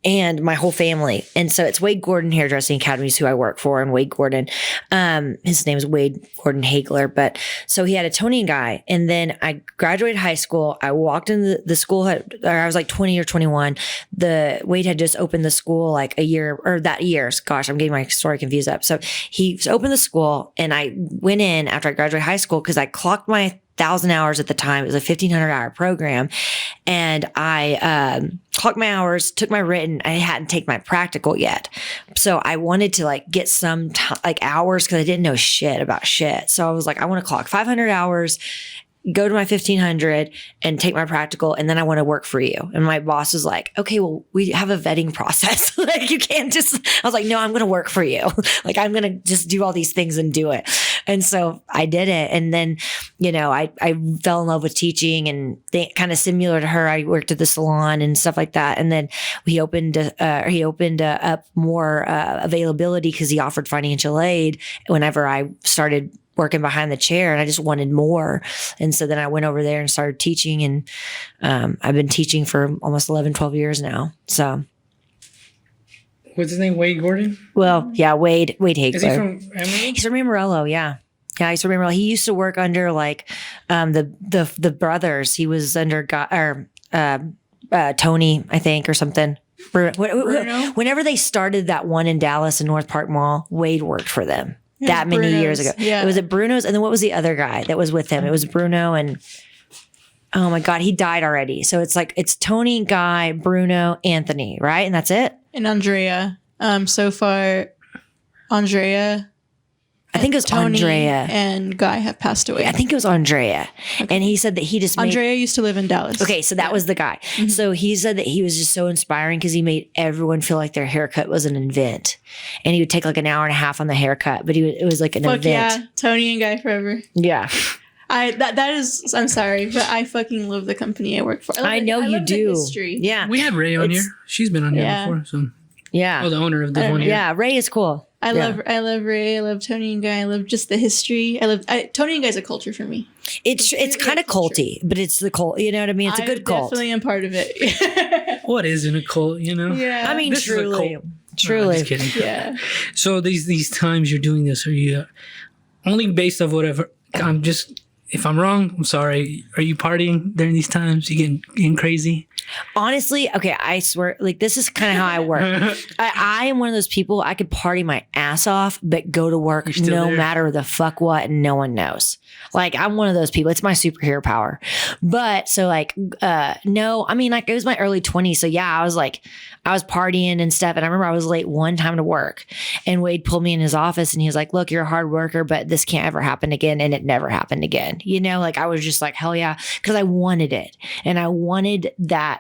And my whole family. And so it's Wade Gordon Hairdressing Academy is who I work for. And Wade Gordon, his name is Wade Gordon Hagler. But so he had a Tonian guy. And then I graduated high school. I walked in the school, I was like 20 or 21. Wade had just opened the school like a year, or that year. Gosh, I'm getting my story confused up. So he opened the school, and I went in after I graduated high school, because I clocked my 1,000 hours at the time. It was a 1,500 hour program. And I clocked my hours, took my written. I hadn't taken my practical yet. So I wanted to like get some hours, because I didn't know shit about shit. So I was like, I want to clock 500 hours, go to my 1,500 and take my practical, and then I want to work for you. And my boss was like, okay, well, we have a vetting process. Like you can't just, I was like, no, I'm going to work for you. Like I'm going to just do all these things and do it. And so I did it. And then, you know, I fell in love with teaching, and kind of similar to her, I worked at the salon and stuff like that. And then he opened up more availability, because he offered financial aid whenever I started working behind the chair, and I just wanted more. And so then I went over there and started teaching, and I've been teaching for almost 11, 12 years now. So. What's his name? Wade Gordon? Well, yeah, Wade Hagler. Is he from Amarillo? He's from Amarillo, yeah. Yeah, I used to remember he used to work under like the brothers. He was under Tony, I think, or something. Bruno? Whenever they started that one in Dallas in North Park Mall, Wade worked for them that many years ago. Yeah. It was at Bruno's, and then what was the other guy that was with him? It was Bruno, and oh my God, he died already. So it's Tony, Guy, Bruno, Anthony, right? And that's it? And Andrea. So far, Andrea, I think it was Tony, Andrea. and Guy have passed away. I think it was Andrea. Okay. And he said that he just Andrea used to live in Dallas. Okay, so that was the guy. Mm-hmm. So he said that he was just so inspiring because he made everyone feel like their haircut was an event. And he would take like an hour and a half on the haircut, but it was like an event. Yeah, Tony and Guy forever. Yeah. I'm sorry, but I fucking love the company I work for. I know you do. History. Yeah. We had Ray on here. She's been on here before. So. Yeah. Oh, the owner of the one here. Yeah, Ray is cool. I love Ray. I love Tony and Guy. I love just the history. Tony and Guy's a culture for me. It's kind of culty, but it's the cult. You know what I mean? It's a good cult. Definitely am part of it. What isn't a cult? You know? Yeah. I mean, this truly. No, I'm just kidding. Yeah. So these times you're doing this, are you only based off whatever? If I'm wrong, I'm sorry. Are you partying during these times? You getting crazy? Honestly, okay, I swear, like this is kind of how I work. I am one of those people, I could party my ass off, but go to work no matter the fuck what, and no one knows. Like I'm one of those people. It's my superhero power. But so like, no, I mean like it was my early 20s. So yeah, I was partying and stuff. And I remember I was late one time to work, and Wade pulled me in his office and he was like, look, you're a hard worker, but this can't ever happen again. And it never happened again. You know, like I was just like, hell yeah. Cause I wanted it. And I wanted that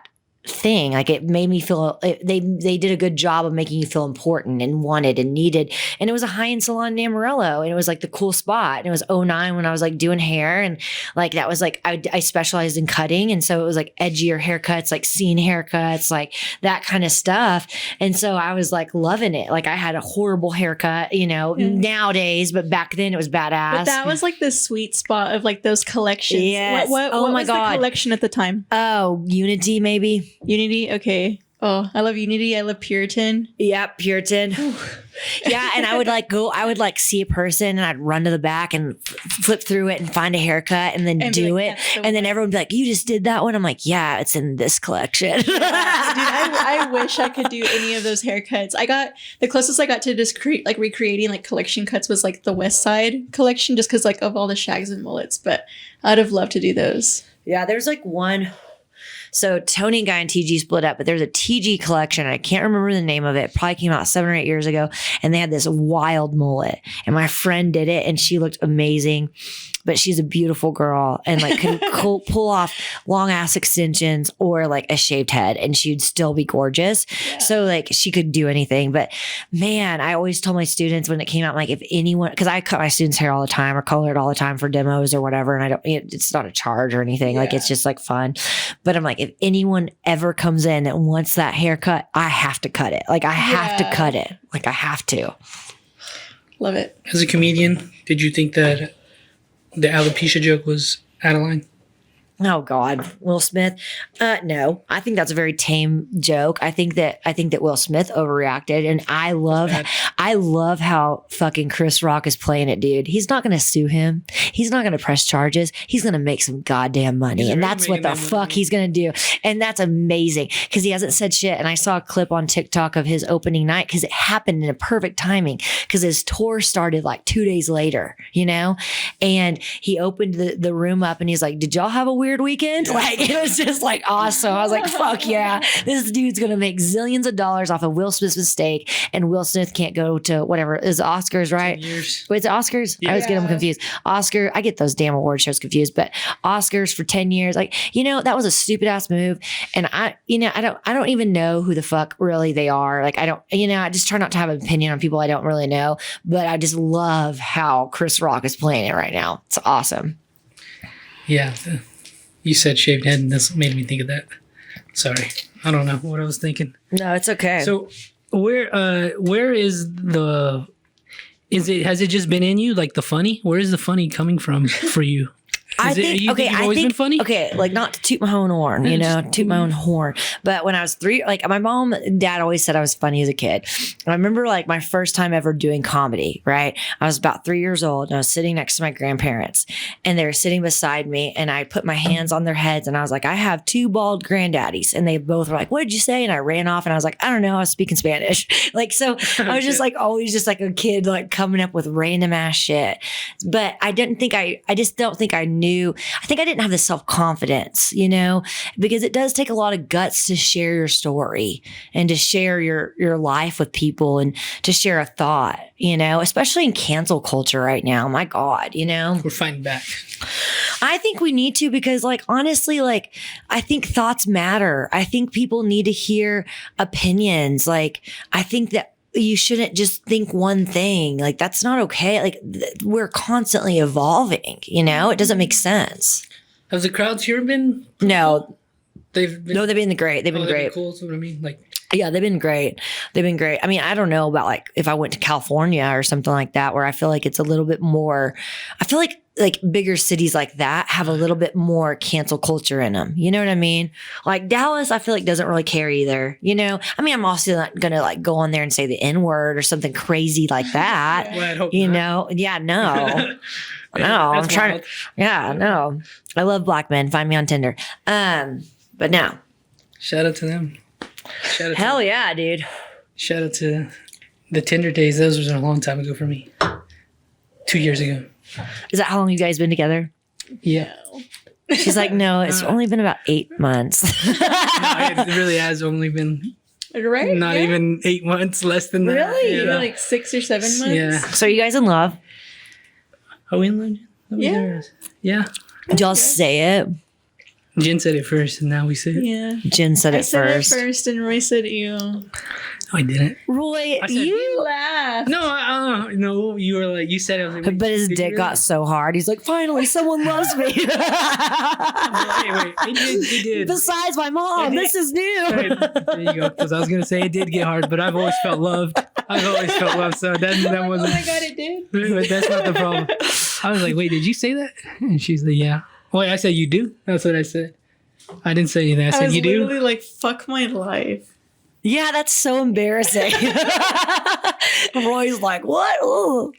thing. Like it made me feel, they did a good job of making you feel important and wanted and needed. And it was a high-end salon in Amarillo, and it was like the cool spot. And it was '09 when I was like doing hair, and like that was like I specialized in cutting, and so it was like edgier haircuts, like scene haircuts, like that kind of stuff. And so I was like loving it. Like I had a horrible haircut, you know, nowadays, but back then it was badass. But that was like the sweet spot of like those collections. Yes. What my was God. the collection at the time? Oh, Unity maybe. Unity? Okay. Oh, I love Unity. I love Puritan. Yeah, Puritan. Yeah, and I would like see a person and I'd run to the back and flip through it and find a haircut and then do it. And then everyone would be like, you just did that one? I'm like, yeah, it's in this collection. Dude, I wish I could do any of those haircuts. The closest I got to just recreating like collection cuts was like the West Side collection, just because like of all the shags and mullets. But I'd have loved to do those. Yeah, there's like one. So Tony and Guy and TG split up, but there's a TG collection. I can't remember the name of it. Probably came out 7 or 8 years ago. And they had this wild mullet. And my friend did it, and she looked amazing. But she's a beautiful girl and like can pull off long ass extensions or like a shaved head, and she'd still be gorgeous. Yeah. So like she could do anything. But man, I always told my students when it came out, like if anyone, because I cut my students' hair all the time or color it all the time for demos or whatever, and it's not a charge or anything. Yeah. Like it's just like fun. But I'm like, if anyone ever comes in that wants that haircut, I have to cut it. Like I have to cut it. Like I have to. Love it. As a comedian, did you think that the alopecia joke was out of line? Oh God, Will Smith. No, I think that's a very tame joke. I think that Will Smith overreacted, and I love how fucking Chris Rock is playing it, dude. He's not going to sue him. He's not going to press charges. He's going to make some goddamn money, and that's what the fuck he's going to do. And that's amazing because he hasn't said shit. And I saw a clip on TikTok of his opening night because it happened in a perfect timing because his tour started like 2 days later, you know, and he opened the room up and he's like, "Did y'all have a weird weekend?" Like it was just like awesome. I was like, fuck yeah, this dude's gonna make zillions of dollars off of Will Smith's mistake, and Will Smith can't go to whatever is Oscars, right? Wait, is it Oscars? Yeah. I always get them confused. Oscar, I get those damn award shows confused, but Oscars for 10 years, like, you know, that was a stupid ass move. And I don't even know who the fuck really they are. Like I just try not to have an opinion on people I don't really know, but I just love how Chris Rock is playing it right now. It's awesome. Yeah. You said shaved head, and this made me think of that. Sorry. I don't know what I was thinking. No, it's okay. So where is has it just been in you, like the funny? Where is the funny coming from for you? I Is it- think you okay. think you've I always think been funny? okay. Like not to toot my own horn, you know, toot my own horn. But when I was 3, like my mom and dad always said I was funny as a kid. And I remember like my first time ever doing comedy. Right, I was about 3 years old, and I was sitting next to my grandparents, and they were sitting beside me, and I put my hands on their heads, and I was like, I have 2 bald granddaddies, and they both were like, "What did you say?" And I ran off, and I was like, I don't know, I was speaking Spanish. Like so, I was just like always just like a kid, like coming up with random ass shit. But I just don't think I knew. I think I didn't have the self-confidence, you know, because it does take a lot of guts to share your story and to share your life with people and to share a thought, you know, especially in cancel culture right now. My God, you know, We're fighting back. I think we need to because like, honestly, like I think thoughts matter. I think people need to hear opinions. Like, I think that you shouldn't just think one thing. Like that's not okay. Like we're constantly evolving, you know, it doesn't make sense. Have the crowds here been? No, They've been. they've been great. They've been great. Cool. That's what I mean. Like, Yeah, they've been great. They've been great. I mean, I don't know about like if I went to California or something like that, where I feel like it's a little bit more, I feel like bigger cities like that have a little bit more cancel culture in them. You know what I mean? Like Dallas, I feel like doesn't really care either. You know, I mean, I'm also not going to like go on there and say the N word or something crazy like that. well, I'd hope You not. know? Yeah, no. Yeah, No, I'm that's trying wild. to, yeah, no. I love black men. Find me on Tinder. But no. Shout out to them. Shout out Hell yeah, dude. Shout out to the Tinder days. Those was a long time ago for me. 2 years ago. Is that how long you guys been together? Yeah. She's like, no, it's only been about 8 months. No, it really has only been Right? not Yeah. even 8 months, less than that. Really? Maybe like 6 or 7 months. Yeah. So are you guys in love? Are we in love? Yeah. Yeah. Did y'all say it? Jen said it first, and now we say it. Yeah. Jen said I it said first. it first, and Roy said ew. No, I didn't. Roy, I said- He you. laughed. No, no, you were like, you said it. I was like, wait, But his did you dick really? got so hard. He's like, finally, someone loves me. Wait, it did. Besides my mom, this is new. There you go. Because I was gonna say it did get hard, but I've always felt loved. I've always felt loved, so that Oh wasn't. my god, it did. But that's not the problem. I was like, wait, did you say that? And she's like, yeah. Wait, I said you do. That's what I said. I didn't say anything. I I said was you do. literally like, fuck my life. Yeah, that's so embarrassing. Roy's like, what? Ooh.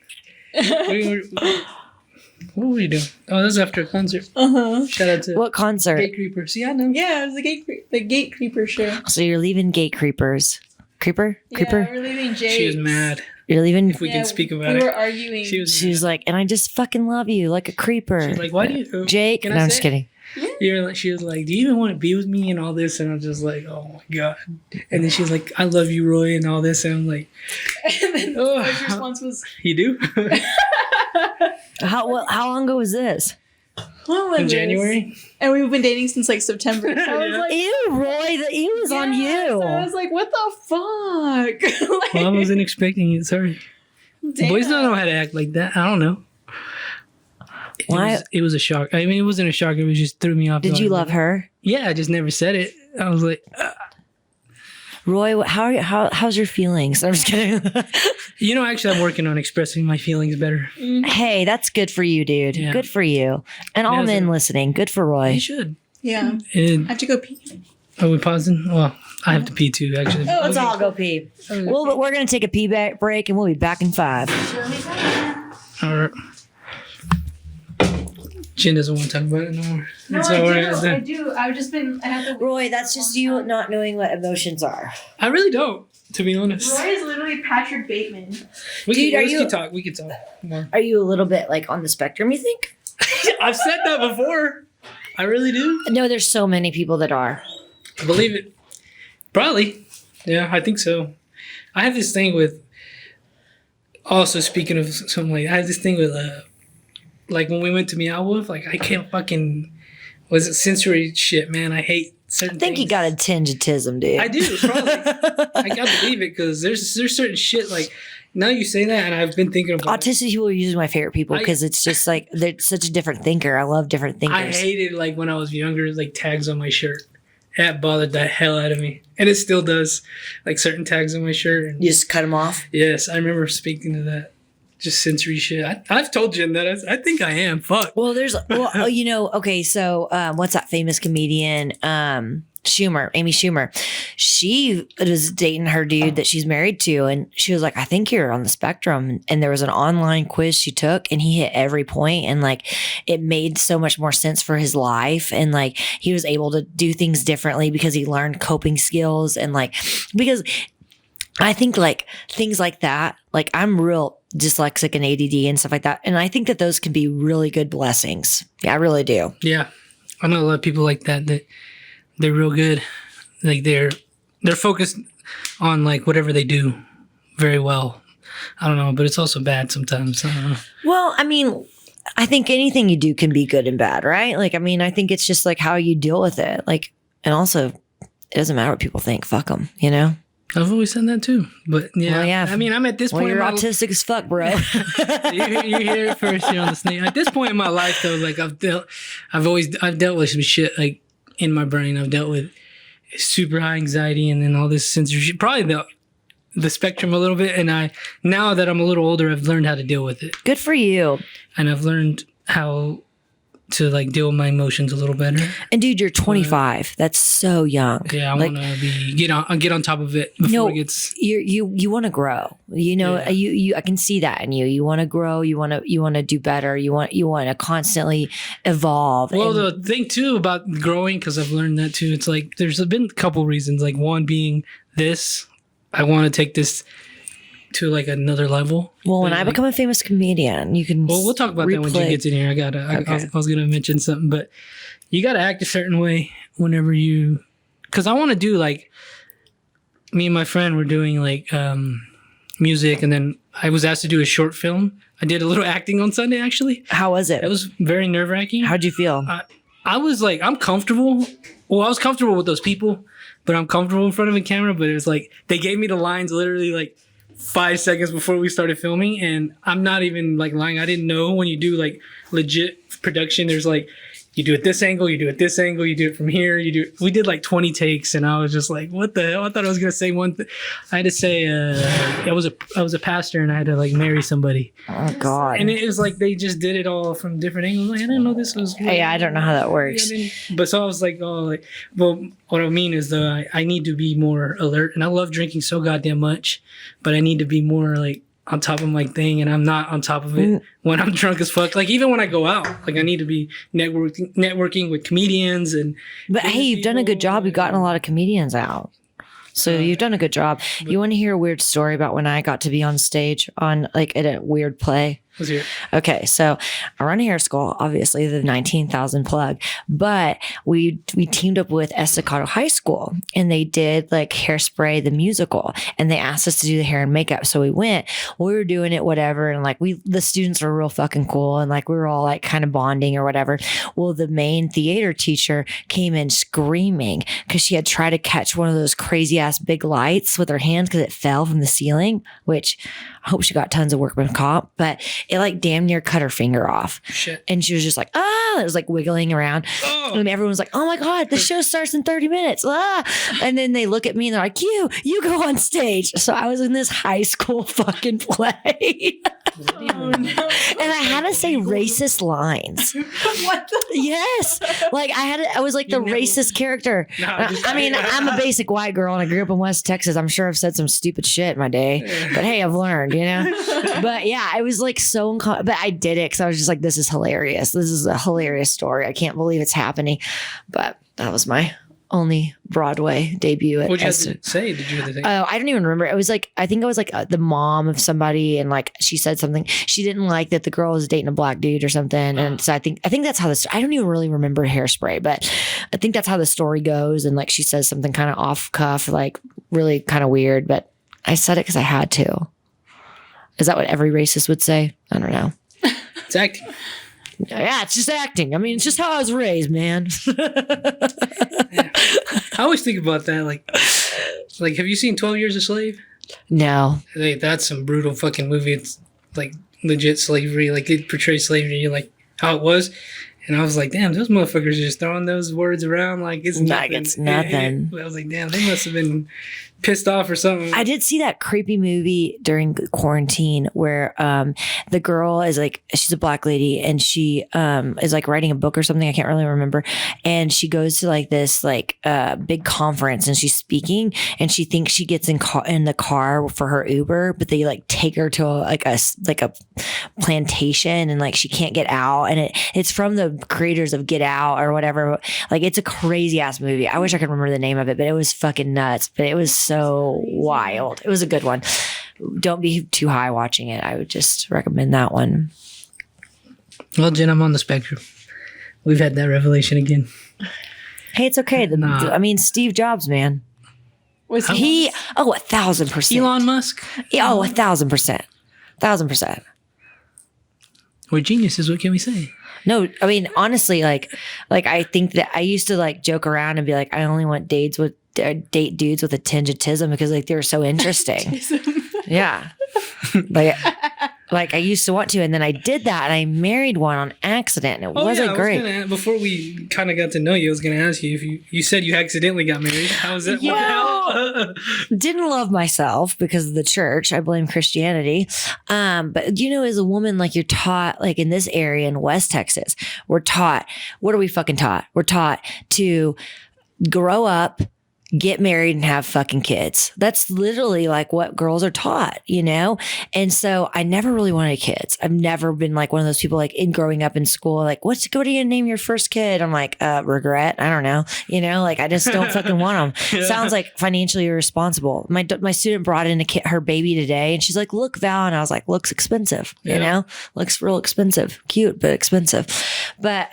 What were we doing? Oh, this was after a concert. Uh-huh. Shout out to What concert? Gate Creeper. See, I know. Yeah, it was the gate creeper show. So you're leaving Gate Creepers. Creeper? Creeper? Yeah, we're leaving Jake. She was mad. You're leaving? If we can speak about we it. were arguing. She was. She's like, and I just fucking love you like a creeper. She's like, why do you? Jake? Can No, I I'm say just it? kidding. You're like, she was like, do you even want to be with me and all this? And I'm just like, oh my god. And then she's like, I love you, Roy, and all this. And I'm like, And then Oh. Roy's response was, you do? How long ago was this? what was In this? January? And we've been dating since like September. So I was Yeah. like, Ew, Roy, the ew was on yeah, you. so I was like, what the fuck? Like, Well, I wasn't expecting it. Sorry. damn. Boys don't know how to act like that. I don't know. Why- It was a shock. I mean, it wasn't a shock. It was just threw me off. Did you love her? Yeah, I just never said it. I was like, Roy, how's your feelings? I'm just kidding. actually, I'm working on expressing my feelings better. Hey, that's good for you, dude. Yeah. Good for you. And all Yeah, men so- listening, good for Roy. You should. Yeah. I have to go pee. Are we pausing? Well, I have to pee too, actually. Oh, Let's all go pee. Well, we're going to take a pee break and we'll be back in 5. All right. Jen doesn't want to talk about it no more. No, So we're gonna- do. I've just been, I have to. Roy, that's just you not knowing what emotions are. I really don't, to be honest. Roy is literally Patrick Bateman. Dude, are you- We can talk more. Are you a little bit like on the spectrum, you think? I've said that before. I really do. No, there's so many people that are. I believe it. Probably. Yeah, I think so. I have this thing with. Also, speaking of something like, I have this thing with like when we went to Meow Wolf, like I can't fucking. Was it sensory shit, man? I hate certain. I think things. you got a tinge of tism, dude. I do probably. I gotta believe it because there's certain shit like. Now you say that, and I've been thinking about. Autistic people are usually my favorite people I- because it's just like they're such a different thinker. I love different thinkers. I hated like when I was younger, like tags on my shirt. That bothered the hell out of me, and it still does. Like certain tags on my shirt. And You just cut them off. yes, I remember speaking to that. just sensory shit. I've told Jen that. I think I am. Fuck. Well, okay, so what's that famous comedian? Amy Schumer. She was dating her dude that she's married to, and she was like, I think you're on the spectrum. And there was an online quiz she took, and he hit every point, and like it made so much more sense for his life. And like he was able to do things differently because he learned coping skills, and like because I think like things like that, like I'm real dyslexic and ADD and stuff like that. And I think that those can be really good blessings. Yeah, I really do. Yeah. I know a lot of people like that they're real good. Like they're focused on like whatever they do very well. I don't know, but it's also bad sometimes. I don't know. Well, I mean, I think anything you do can be good and bad, right? Like, I mean, I think it's just like how you deal with it. Like, and also it doesn't matter what people think. Fuck them, you know? I've always said that too, but yeah. Well, yeah. I mean, I'm at this point. You're autistic as fuck, bro. you hear it first here on the snake. At this point in my life, though, like I've dealt with some shit like in my brain. I've dealt with super high anxiety and then all this censorship. Probably the spectrum a little bit. And now that I'm a little older, I've learned how to deal with it. Good for you. And I've learned how to like deal with my emotions a little better. And dude, you're 25. That's so young. Yeah, I want to get on top of it before it gets. You want to grow. You know, you I can see that in you. You want to grow. You want to do better. You want to constantly evolve. Well, the thing too about growing, because I've learned that too. It's like there's been a couple reasons. Like one being this, I want to take this to like another level. Well, when I become a famous comedian, you can. Well, we'll talk about that when you get in here. I was gonna mention something, but you gotta act a certain way whenever you, because I want to do like, me and my friend were doing like music, and then I was asked to do a short film. I did a little acting on Sunday actually. How was it? It was very nerve-wracking. How'd you feel? I was like, I'm comfortable. Well, I was comfortable with those people, but I'm comfortable in front of a camera. But it was like they gave me the lines literally like 5 seconds before we started filming, and I'm not even like lying. I didn't know when you do like legit production, there's like you do it this angle, you do it this angle, you do it from here, we did like 20 takes, and I was just like, what the hell? I thought I was gonna say one thing. I had to say I was a pastor, and I had to like marry somebody. Oh God. And it was like they just did it all from different angles. Like, I didn't know this was good. Hey, I don't know how that works. But so I was like, oh, like, well, what I mean is though, I need to be more alert, and I love drinking so goddamn much, but I need to be more like on top of my thing, and I'm not on top of it when I'm drunk as fuck. Like even when I go out, like I need to be networking with comedians and. But hey, you've done a good job. You've gotten a lot of comedians out. So you've done a good job. You want to hear a weird story about when I got to be on stage on like at a weird play? Let's hear it. Okay, so I run hair school, obviously the 19,000 plug, but we teamed up with Estacado High School, and they did like Hairspray the musical, and they asked us to do the hair and makeup. So we went. We were doing it, whatever, and like the students were real fucking cool, and like we were all like kind of bonding or whatever. Well, the main theater teacher came in screaming because she had tried to catch one of those crazy ass big lights with her hands because it fell from the ceiling, which I hope she got tons of workman comp, but it like damn near cut her finger off. Shit. And she was just like, it was like wiggling around. Oh. And everyone was like, oh my God, the show starts in 30 minutes. And then they look at me and they're like, you go on stage. So I was in this high school fucking play. Oh, no. And I had to say racist lines. What the Yes. Like I was like the racist character. No, I mean, I'm a basic white girl and I grew up in West Texas. I'm sure I've said some stupid shit in my day, but hey, I've learned, you know? But yeah, I was like so, but I did it because I was just like, this is hilarious. This is a hilarious story. I can't believe it's happening. But that was my only Broadway debut. What'd you have to say? Did you have to say? Oh, I don't even remember. It was like, I think I was like the mom of somebody, and like she said something. She didn't like that the girl was dating a black dude or something. And so I think that's how this, I don't even really remember Hairspray, but I think that's how the story goes. And like she says something kind of off cuff, like really kind of weird, but I said it because I had to. Is that what every racist would say? I don't know. It's acting. Yeah, it's just acting. I mean, it's just how I was raised, man. Yeah. I always think about that. Like, have you seen 12 Years a Slave? No. Like, that's some brutal fucking movie. It's like legit slavery. Like it portrays slavery, like how it was. And I was like, damn, those motherfuckers are just throwing those words around like it's nothing. It's nothing. I was like, damn, they must have been pissed off or something. I did see that creepy movie during quarantine where the girl is like, she's a black lady and she is like writing a book or something. I can't really remember. And she goes to like this like big conference and she's speaking and she thinks she gets in the car for her Uber, but they like take her to a plantation and like she can't get out. And it's from the creators of Get Out or whatever. Like it's a crazy ass movie. I wish I could remember the name of it, but it was fucking nuts. But it was so wild. It was a good one. Don't be too high watching it. I would just recommend that one. Well, Jen, I'm on the spectrum. We've had that revelation again. Hey, it's okay. I mean, Steve Jobs, man. Was he? Oh, 1,000%. Elon Musk? Yeah, oh, 1,000%. 1,000%. We're geniuses. What can we say? No, I mean, honestly, like I think that I used to like joke around and be like, I only want date dudes with a tinge of tism because like they're so interesting. Yeah. Like I used to want to, and then I did that, and I married one on accident, and it wasn't great. Before we kind of got to know you, I was going to ask you if you said you accidentally got married. How was that? Well, didn't love myself because of the church. I blame Christianity. But you know, as a woman, like you're taught, like in this area in West Texas, we're taught. What are we fucking taught? We're taught to grow up, get married and have fucking kids. That's literally like what girls are taught, you know? And so I never really wanted kids. I've never been like one of those people like in growing up in school, like, what are you gonna name your first kid? I'm like, regret. I don't know. You know, like I just don't fucking want them. Yeah. Sounds like financially irresponsible. My student brought in her baby today and she's like, look, Val. And I was like, looks expensive, you know, looks real expensive, cute, but expensive. But,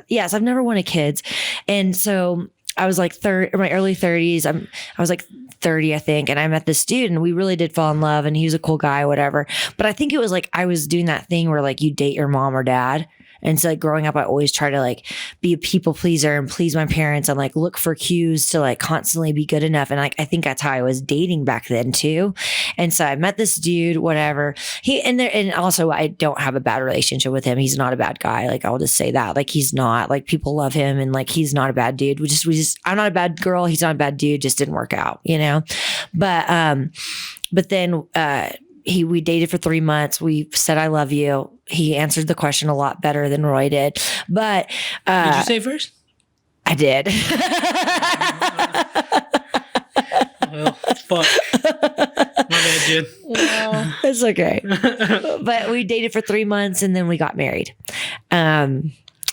yes, I've never wanted kids. And so I was like my early 30s. I was like 30, I think. And I met this dude and we really did fall in love and he was a cool guy, whatever. But I think it was like, I was doing that thing where like you date your mom or dad. And so like growing up, I always try to like be a people pleaser and please my parents and like look for cues to like constantly be good enough. And like, I think that's how I was dating back then too. And so I met this dude, whatever. And also I don't have a bad relationship with him. He's not a bad guy. Like I'll just say that, like he's not, like people love him and like he's not a bad dude. We just I'm not a bad girl. He's not a bad dude. Just didn't work out, you know? But then, we dated for 3 months. We said, I love you. He answered the question a lot better than Roy did. But did you say first? I did. Well, fuck. My bad, Jen. Well, it's okay. But we dated for 3 months and then we got married.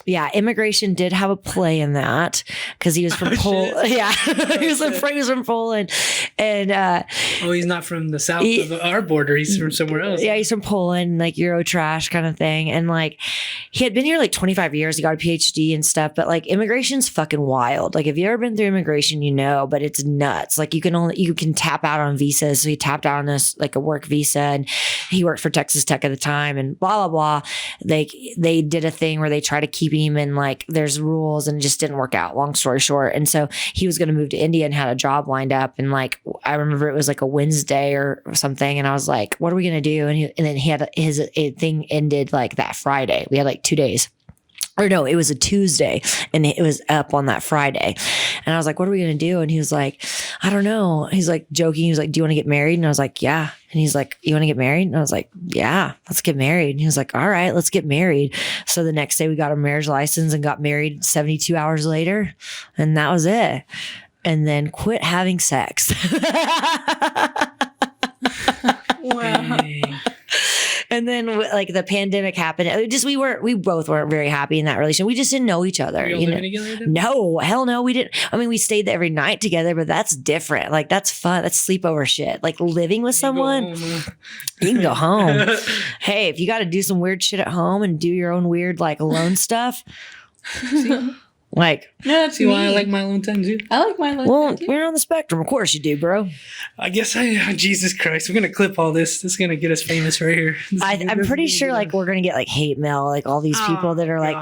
Yeah, immigration did have a play in that because he was from Poland. Yeah, he was from Poland, and he's not from the south of our border. He's from somewhere else. Yeah, he's from Poland, like Eurotrash kind of thing. And like he had been here like 25 years. He got a PhD and stuff. But like immigration's fucking wild. Like if you ever been through immigration, you know. But it's nuts. Like you can tap out on visas. So he tapped out on this like a work visa, and he worked for Texas Tech at the time, and blah blah blah. Like they did a thing where they try to keep him and like there's rules and it just didn't work out, long story short. And so he was going to move to India and had a job lined up, and like I remember it was like a Wednesday or something, and I was like, what are we going to do? And then he had his thing ended like that Friday. We had like 2 days. Or no, it was a Tuesday and it was up on that Friday. And I was like, what are we going to do? And he was like, I don't know. He's like joking. He was like, do you want to get married? And I was like, yeah. And he's like, you want to get married? And I was like, yeah, let's get married. And he was like, all right, let's get married. So the next day we got a marriage license and got married 72 hours later. And that was it. And then quit having sex. Wow. And then like the pandemic happened. We both weren't very happy in that relationship. We just didn't know each other. You living together then? No, hell no, we didn't. I mean, we stayed every night together, but that's different. Like that's fun. That's sleepover shit. Like living with someone, you can go home. Hey, if you got to do some weird shit at home and do your own weird like alone stuff. Like, no, that's see why I like my alone time too. I like my alone time too. We're on the spectrum. Of course you do, bro. I guess Jesus Christ, we're gonna clip all this. This is gonna get us famous right here. I'm pretty sure like we're gonna get like hate mail, like all these people that are like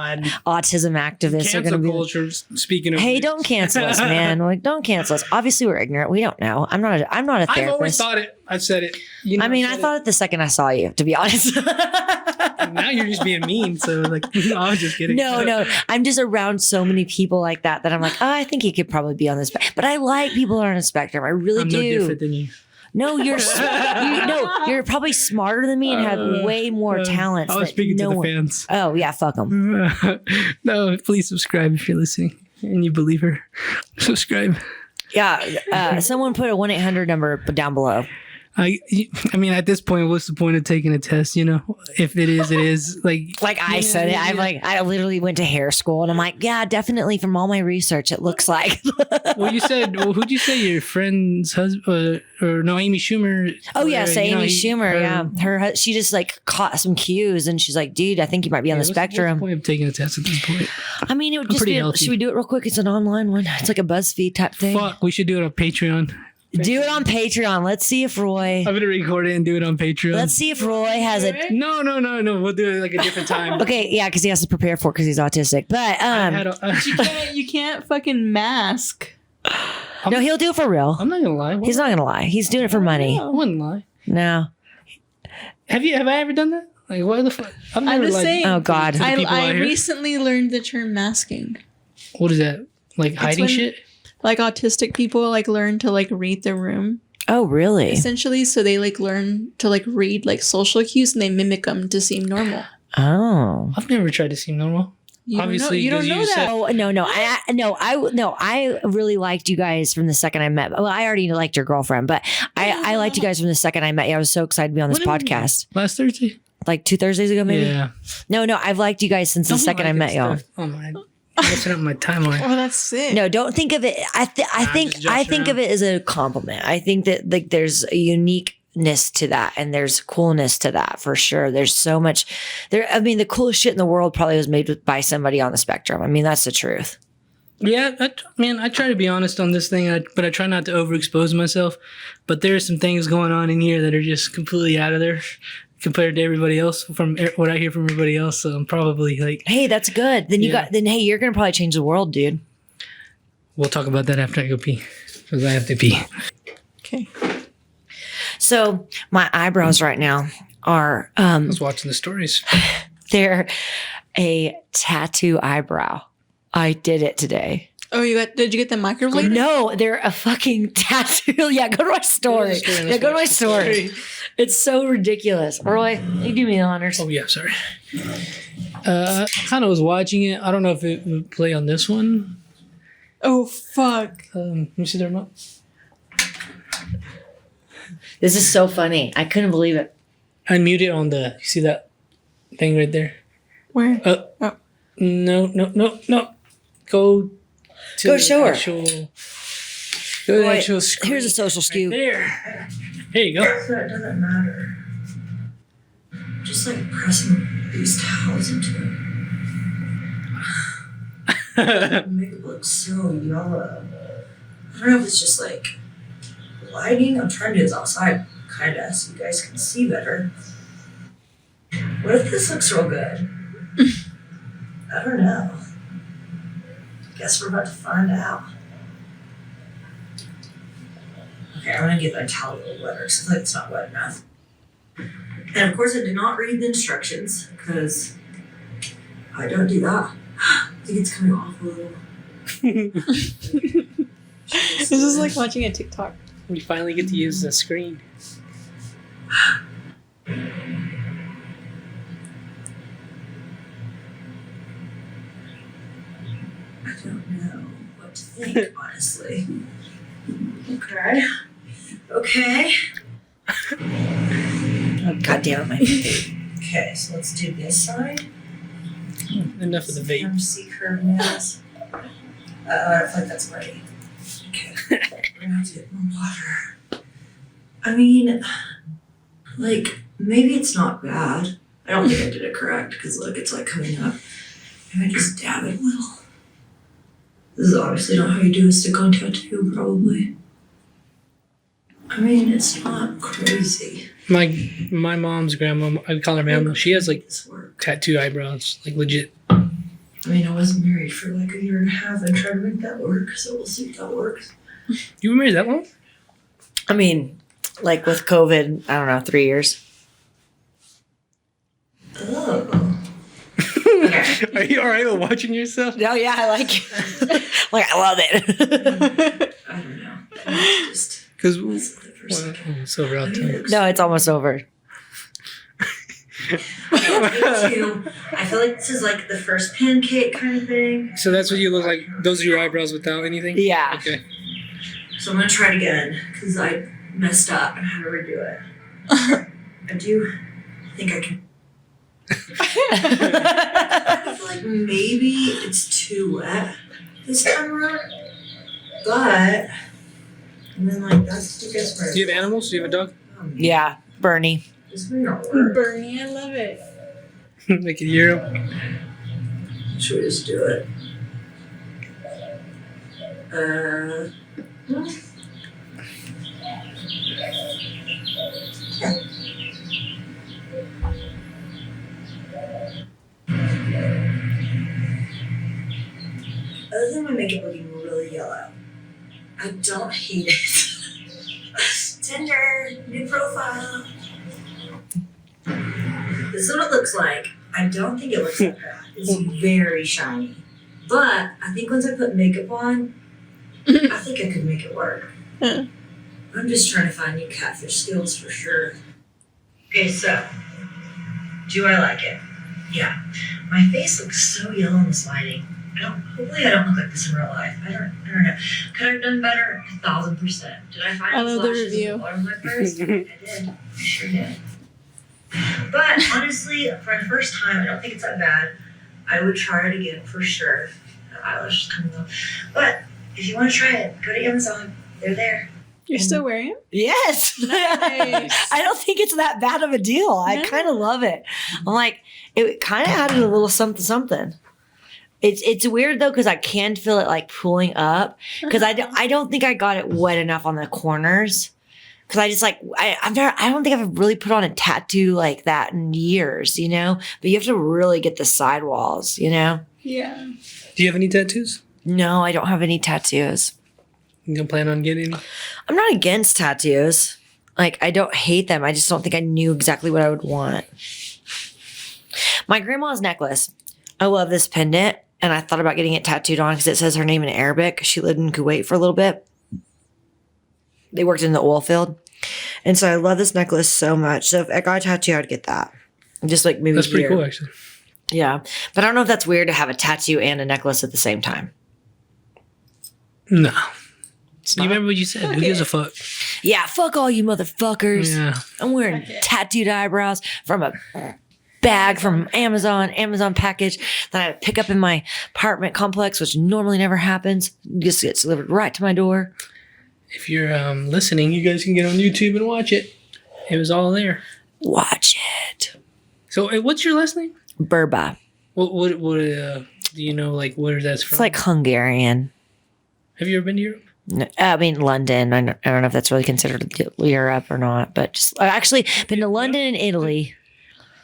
autism activists are gonna be culture. Speaking of, hey, don't cancel us, man. Like, don't cancel us. Obviously, we're ignorant. We don't know. I'm not a therapist. I've always thought it. I've said it. I mean, I thought it the second I saw you, to be honest. Now you're just being mean. So like, no, I'm just kidding. No. I'm just around so many people like that I'm like, I think he could probably be on this. But I like people that are on a spectrum. I really I'm do. no different than you. No, you're probably smarter than me and have way more talents. I was speaking to the fans. Oh yeah, fuck them. No, please subscribe if you're listening and you believe her. Subscribe. Yeah, someone put a 1-800 number down below. I mean, at this point, what's the point of taking a test? You know, if it is, it is. Like I said it. I'm like, I literally went to hair school, and I'm like, yeah, definitely. From all my research, it looks like. Well, you said, who'd you say your friend's husband? Or no, Amy Schumer. Oh yeah, Amy Schumer. Her, yeah, she just like caught some cues, and she's like, dude, I think you might be on the spectrum. What's the point of taking a test at this point? I mean, it would just be. Should we do it real quick? It's an online one. It's like a BuzzFeed type thing. Fuck, we should do it on Patreon. Do it on Patreon. Let's see if Roy. I'm gonna record it and do it on Patreon. Let's see if Roy has it. No. We'll do it like a different time. Okay, yeah, because he has to prepare for it because he's autistic. But you can't fucking mask. No, he'll do it for real. I'm not gonna lie. He's not gonna lie. He's doing it for money. I wouldn't lie. No. Have I ever done that? Like, what the fuck? I'm just saying. Oh God. I recently learned the term masking. What is that? Like hiding shit? Like autistic people like learn to like read the room. Oh really? Essentially, so they like learn to like read like social cues and they mimic them to seem normal. Oh. I've never tried to seem normal. Obviously, you don't know that. Oh no! I really liked you guys from the second I met. Well, I already liked your girlfriend, but I liked you guys from the second I met you. I was so excited to be on this podcast. Last Thursday, like 2 Thursdays ago, maybe. Yeah. No, I've liked you guys since the second I met y'all. Oh my! Messing up my timeline. Oh, that's sick. No, don't think of it. I think of it as a compliment. I think that like there's a uniqueness to that, and there's coolness to that for sure. There's so much there. I mean, the coolest shit in the world probably was made by somebody on the spectrum. I mean, that's the truth. Yeah, I try to be honest on this thing, but I try not to overexpose myself. But there's some things going on in here that are just completely out of there compared to everybody else, from what I hear from everybody else. So I'm probably like, hey, that's good. Then hey, you're gonna probably change the world, dude. We'll talk about that after I go pee, because I have to pee. Okay. So my eyebrows right now are I was watching the stories. They're a tattoo eyebrow. I did it today. Oh, did you get the microbladed? No, they're a fucking tattue. Yeah, go to my story. Go to my story. It's so ridiculous. Roy, you do me the honors. Oh yeah, sorry. I kind of was watching it. I don't know if it would play on this one. Oh fuck. Let me see the remote. This is so funny. I couldn't believe it. I muted on you see that thing right there? Where? Oh. No. Go show her. Go to the actual screen. Here's a social scoop. There you go. So it doesn't matter. Just like pressing these towels into it. Make it look so yellow. I don't know if it's just like lighting. I'm trying to do this outside, kind of, so you guys can see better. What if this looks real good? I don't know. Guess we're about to find out. Okay, I'm gonna get my towel a little wetter because I feel like it's not wet enough. And of course, I did not read the instructions because I don't do that. I think it's coming off a little. This is like watching a TikTok. We finally get to use the screen. I don't know what to think, honestly. Okay. Oh, God damn it, my feet. Okay, so let's do this side. Enough of the vape. C curve nails. I feel like that's ready. Okay. We're gonna have to get more water. I mean, like, maybe it's not bad. I don't think I did it correct because look, it's like coming up. Maybe I just dab it a little. This is obviously not how you do a stick-on tattoo, probably. I mean, it's not crazy. My mom's grandma, I call her mama, she has like tattoo eyebrows, like legit. I mean, I wasn't married for like a year and a half and tried to make that work, so we'll see if that works. You were married that long? I mean, like with COVID, I don't know, 3 years. Oh. Are you all right with watching yourself? No, yeah, I like like I love it. I don't know. Just Because it's over out time. No, it's almost over. I feel like this is like the first pancake kind of thing. So that's what you look like. Those are your eyebrows without anything? Yeah. Okay. So I'm gonna try it again because I messed up and had to redo it. I do think I can. I feel like maybe it's too wet this time around, but and then like that's I guess where. Do you have animals? Do you have a dog? Yeah, Bernie. This may not work. Bernie, I love it. I can hear him. Should we just do it? Other than my makeup looking really yellow, I don't hate it. Tinder, new profile. This is what it looks like. I don't think it looks like that. It's very shiny. But I think once I put makeup on, I think I could make it work. I'm just trying to find new catfish skills for sure. Okay, so, do I like it? Yeah. My face looks so yellow in this lighting. Hopefully I don't look like this in real life. I don't know. Could I have done better? 1,000%. Did I find I love the lashes review. in the bottom of my purse? I did. I sure did. But honestly, for the first time, I don't think it's that bad. I would try it again for sure. The eyelashes coming off. But if you want to try it, go to Amazon. They're there. You're still wearing them? Yes. Nice. I don't think it's that bad of a deal. I No. kind of love it. I'm like, it kind of added a little something. It's weird though because I can feel it like pulling up because I don't think I got it wet enough on the corners because I just like I don't think I've really put on a tattoo like that in years, you know. But you have to really get the sidewalls, you know. Yeah. Do you have any tattoos? No, I don't have any tattoos. You don't plan on getting any? I'm not against tattoos. Like I don't hate them. I just don't think I knew exactly what I would want. My grandma's necklace. I love this pendant. And I thought about getting it tattooed on because it says her name in Arabic. She lived in Kuwait for a little bit. They worked in the oil field. And so I love this necklace so much. So if I got a tattoo, I'd get that. Just like maybe That's pretty here. cool, actually. Yeah. But I don't know if that's weird to have a tattoo and a necklace at the same time. No. It's You not. remember what you said? Who gives a fuck? Yeah, fuck all you motherfuckers. Yeah. I'm wearing Okay. tattooed eyebrows from a bag from Amazon package that I had to pick up in my apartment complex, which normally never happens. It just gets delivered right to my door. If you're listening, you guys can get on YouTube and watch it. It was all there. Watch it. So, what's your last name? Burba. What do you know, like, where that's from? It's like Hungarian. Have you ever been to Europe? No, I mean, London. I don't know if that's really considered Europe or not, but just I actually been to London and Italy.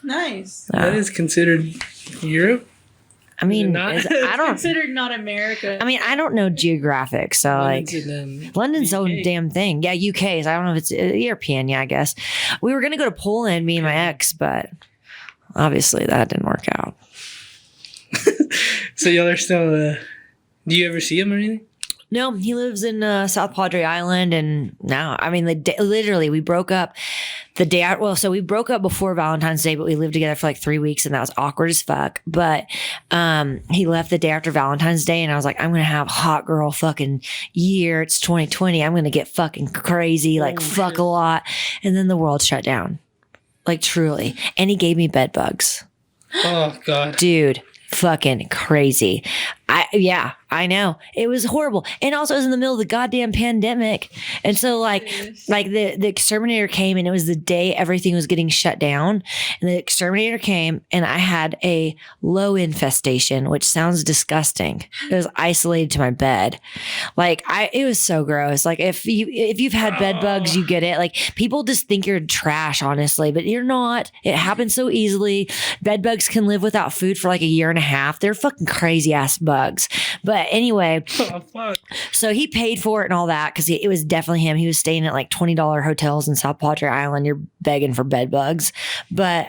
Nice. That is considered Europe? I mean, not? I don't. Considered not America. I mean, I don't know geographic, so like London's UK. own damn thing. Yeah, UK. So I don't know if it's European. Yeah, I guess we were gonna go to Poland, me and my ex, but obviously that didn't work out. So y'all are still. Do you ever see him or anything? No, he lives in South Padre Island, and now, I mean, literally, we broke up the day out. Well, so we broke up before Valentine's Day, but we lived together for like 3 weeks, and that was awkward as fuck. But he left the day after Valentine's Day, and I was like, I'm gonna have a hot girl fucking year. It's 2020. I'm gonna get fucking crazy, like fuck a lot, and then the world shut down, like truly. And he gave me bed bugs, Oh, God. dude. Fucking crazy. I know. It was horrible. And also it was in the middle of the goddamn pandemic. And so like the exterminator came and it was the day everything was getting shut down. And the exterminator came and I had a low infestation, which sounds disgusting. It was isolated to my bed. Like it was so gross. Like if you've had bed bugs, you get it. Like people just think you're trash, honestly, but you're not. It happens so easily. Bed bugs can live without food for like a year and a half. They're fucking crazy ass bugs. But But anyway, Oh, fuck. so he paid for it and all that because it was definitely him. He was staying at like $20 hotels in South Padre Island. You're begging for bed bugs. But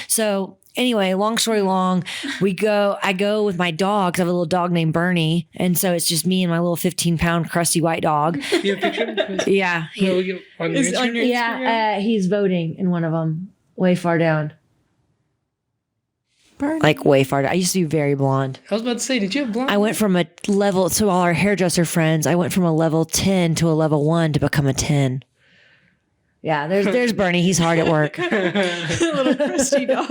so anyway, long story long, I go with my dog 'cause I have a little dog named Bernie. And so it's just me and my little 15-pound crusty white dog. You have a picture of him? Yeah. On your Instagram? Yeah. He's voting in one of them way far down. Bernie. Like way far down. I used to be very blonde. I was about to say, did you have blonde? I went from a level, so all our hairdresser friends, I went from a level 10 to a level 1 to become a 10. Yeah, there's Bernie. He's hard at work. Little crusty dog.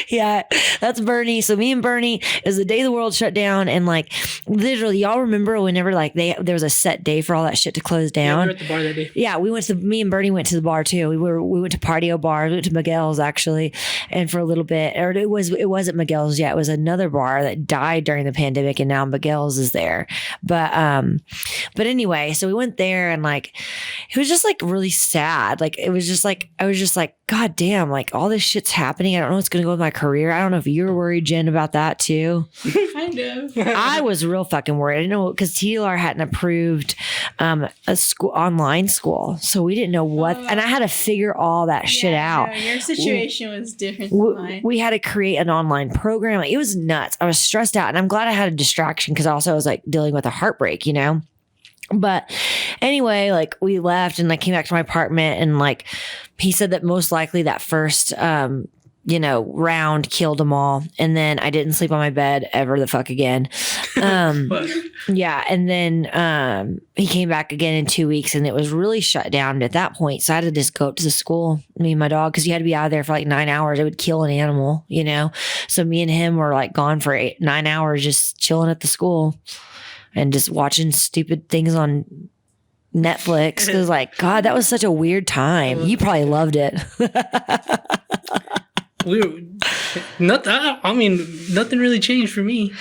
Yeah, that's Bernie. So me and Bernie, is the day the world shut down, and like literally, y'all remember whenever like there was a set day for all that shit to close Yeah, we down. were at the bar that day. Yeah, me and Bernie went to the bar too. We went to Patio Bar. We went to Miguel's actually, and for a little bit, or it wasn't Miguel's yet. It was another bar that died during the pandemic, and now Miguel's is there. But anyway, so we went there, and like it was just like really sad. Like it was just like I was just like, God damn, like all this shit's happening. I don't know what's gonna go with my career. I don't know if you were worried, Jen, about that too. Kind of. I was real fucking worried. I didn't know because TLR hadn't approved a school online school, so we didn't know what. And I had to figure all that shit out. No, your situation was different than mine. We had to create an online program. Like, it was nuts. I was stressed out, and I'm glad I had a distraction because also I was like dealing with a heartbreak, you know. But anyway, like we left and I came back to my apartment, and like he said that most likely that first round killed them all, and then I didn't sleep on my bed ever the fuck again. Yeah, and then he came back again in 2 weeks, and it was really shut down at that point. So I had to just go up to the school, me and my dog, because you had to be out of there for like 9 hours. It would kill an animal, you know. So me and him were like gone for 9 hours, just chilling at the school and just watching stupid things on Netflix. It was like, God, that was such a weird time. You probably loved it. Nothing really changed for me.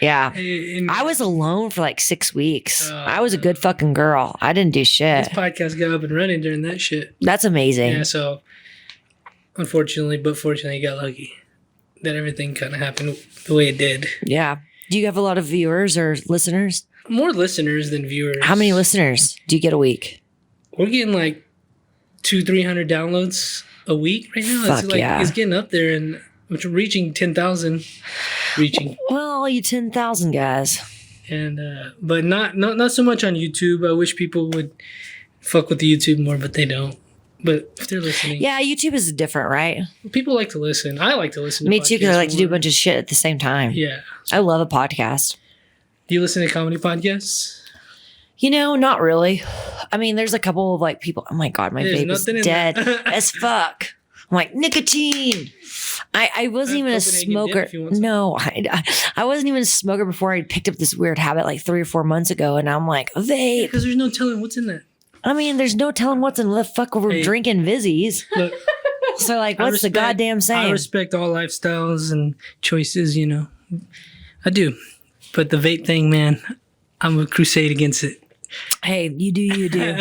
Yeah. And I was alone for like 6 weeks. I was a good fucking girl. I didn't do shit. This podcast got up and running during that shit. That's amazing. Yeah, so unfortunately, but fortunately, you got lucky that everything kind of happened the way it did. Yeah. Do you have a lot of viewers or listeners? More listeners than viewers. How many listeners do you get a week? We're getting like 200-300 downloads a week right now. Fuck it's like yeah. It's getting up there, and which we're reaching 10,000. Well, all you 10,000 guys. And but not so much on YouTube. I wish people would fuck with the YouTube more, but they don't. But if they're listening, Yeah, YouTube is different, right? people like to listen. I like to listen to Me too, because I podcasts like to do a more. bunch of shit at the same time. Yeah. I love a podcast. Do you listen to comedy podcasts? You know, not really. I mean, there's a couple of like people. Oh my God, my There's vape is nothing in dead that. as fuck. I'm like, nicotine. I wasn't even a Copenhagen smoker. dip if you want some. No, I wasn't even a smoker before I picked up this weird habit like 3 or 4 months ago. And I'm like, vape. Because there's no telling what's in that. I mean, there's no telling what's in the fuck we're Hey. drinking Vizzies. Look, So like, I what's the respect- goddamn I saying? respect all lifestyles and choices, you know. I do. But the vape thing, man, I'm a crusade against it. Hey, you do, you do.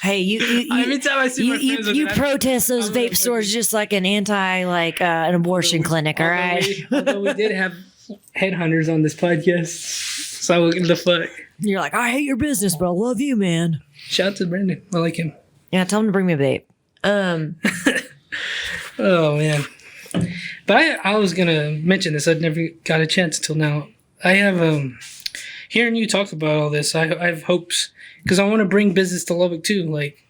Hey, you Every time I see my friends with you that, protest those I'm vape like, stores just like an an abortion clinic, all right? Although we did have headhunters on this podcast. So the fuck. You're like, I hate your business, but I love you, man. Shout out to Brendan. I like him. Yeah, tell him to bring me a vape. Oh man. But I was gonna mention this. I'd never got a chance until now. I have hearing you talk about all this, I have hopes because I want to bring business to Lubbock too. Like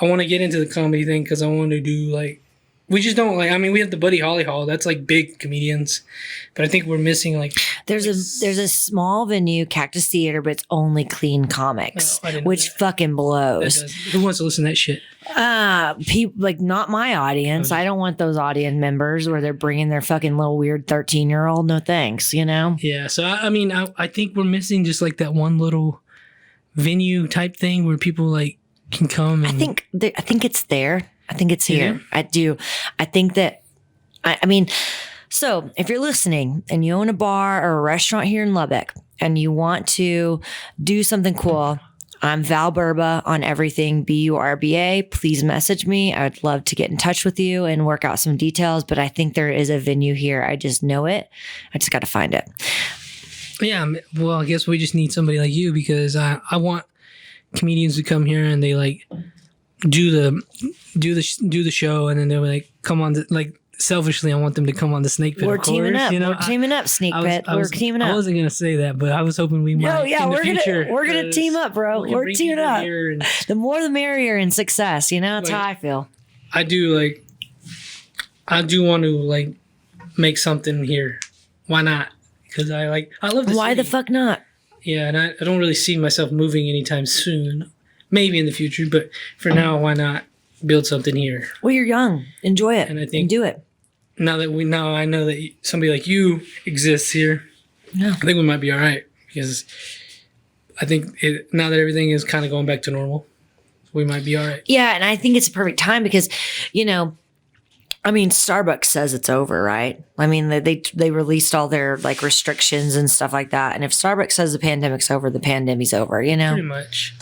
I want to get into the comedy thing because I want to do like we just don't like. I mean, we have the Buddy Holly Hall. That's like big comedians, but I think we're missing like. There's a small venue, Cactus Theater, but it's only clean comics, Oh, I didn't know which that. fucking blows. Who wants to listen to that shit? People like not my audience. I don't want those audience members where they're bringing their fucking little weird 13-year-old. No thanks, you know. Yeah, so I mean, I think we're missing just like that one little venue type thing where people like can come. And, I think it's there. I think it's here. Yeah. I do. I think that. I mean, so if you're listening and you own a bar or a restaurant here in Lubbock and you want to do something cool, I'm Val Burba on everything, BURBA. Please message me. I would love to get in touch with you and work out some details, but I think there is a venue here. I just know it. I just got to find it. Yeah, well, I guess we just need somebody like you because I want comedians to come here and they like do the show and then they're like come on like selfishly I want them to come on the Snake Pit. We're of course, teaming up. You know? We're teaming up, Snake Pit. We're teaming up. I wasn't gonna say that, but I was hoping we might. No, yeah, in the we're future, gonna team up, bro. We're teaming up. And The more the merrier in success. You know, that's Like- how I feel. I do want to like make something here. Why not? Because I love the Why the city. fuck not? Yeah, and I don't really see myself moving anytime soon. Maybe in the future, but for now, why not build something here? Well, you're young. Enjoy it. And I think- do it. Now I know that somebody like you exists here. Yeah. I think we might be all right because I think now that everything is kind of going back to normal, we might be all right. Yeah, and I think it's a perfect time because, you know, I mean, Starbucks says it's over, right? I mean, they released all their like restrictions and stuff like that. And if Starbucks says the pandemic's over, the pandemic's over, you know? Pretty much.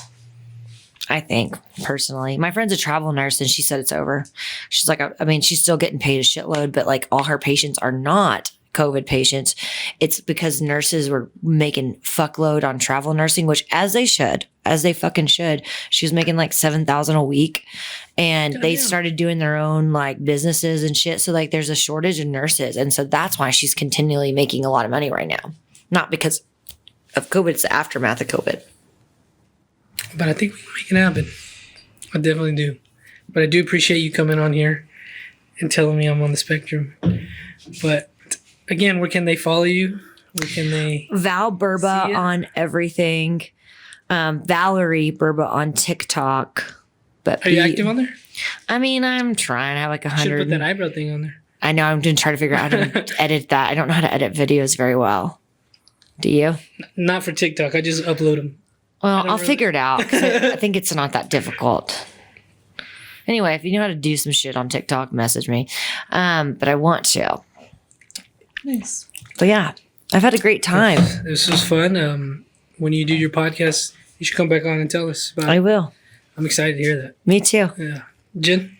I think personally, my friend's a travel nurse and she said it's over. She's like, I mean, she's still getting paid a shitload, but like all her patients are not COVID patients. It's because nurses were making fuckload on travel nursing, which as they fucking should. She was making like $7,000 a week and they started doing their own like businesses and shit. So like there's a shortage of nurses. And so that's why she's continually making a lot of money right now. Not because of COVID, it's the aftermath of COVID. But I think we can make it happen. I definitely do. But I do appreciate you coming on here and telling me I'm on the spectrum. But again, where can they follow you? Where can they? Val Burba on everything. Valerie Burba on TikTok. But Are you active on there? I mean, I'm trying. I have like Should have 100. put that eyebrow thing on there. I know. I'm going to try to figure out how to edit that. I don't know how to edit videos very well. Do you? Not for TikTok. I just upload them. Well, I'll figure it out. 'Cause I think it's not that difficult. Anyway, if you know how to do some shit on TikTok, message me. But I want to. Nice. But yeah, I've had a great time. This was fun. When you do your podcast, you should come back on and tell us about I it. will. I'm excited to hear that. Me too. Yeah. Jen?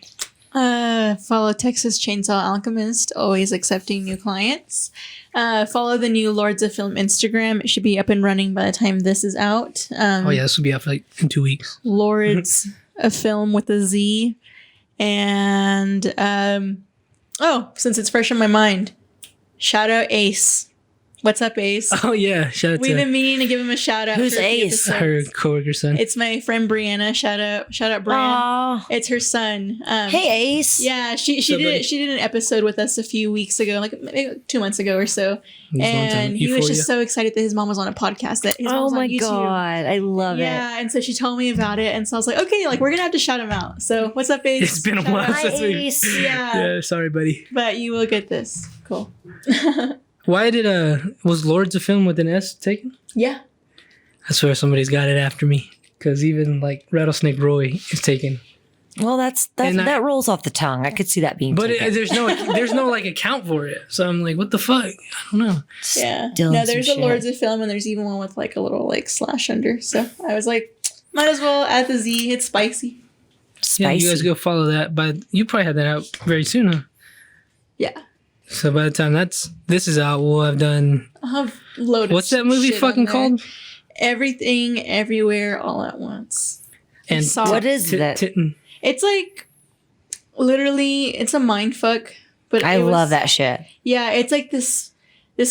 Follow Texas Chainsaw Alchemist, always accepting new clients. Follow the new Lords of Film Instagram. It should be up and running by the time this is out. Oh, yeah. This will be out for like in 2 weeks. Lords of Film with a Z. And, since it's fresh in my mind, shout out Ace. What's up, Ace? Oh, yeah. Shout out We've to been meaning to give him a shout out. Who's for a few Ace? episodes. her coworker's son. It's my friend Brianna. Shout out, Brian. Aw. It's her son. Hey, Ace. Yeah, she So, buddy. did an episode with us a few weeks ago, like maybe 2 months ago or so, It was a long time. and he was Euphoria. just so excited that his mom was on a podcast. That his mom Oh was my on YouTube. God. I love it. Yeah, and so she told me about it, and so I was like, okay, like we're gonna have to shout him out. So what's up, Ace? It's been a Shout while out. Hi, since we. Ace. Yeah, Yeah, sorry, buddy. but you will get this. Cool. Why did was Lords of Film with an S taken? Yeah. I swear somebody's got it after me. Because even like Rattlesnake Roy is taken. Well, And that rolls off the tongue. I could see that being But taken. there's no like account for it. So I'm like, what the fuck? I don't know. Yeah. Still No, some there's a shit. Lords of Film, and there's even one with like a little like slash under. So I was like, might as well add the Z. It's spicy. Spicy. Yeah, you guys go follow that. But you probably have that out very soon, huh? Yeah. So by the time this is out, we'll have done. I'll have loaded. What's that movie shit fucking on there. called? Everything, Everywhere, All at Once. And saw What is that? It's like literally, it's a mind fuck. But I love that shit. Yeah, it's like this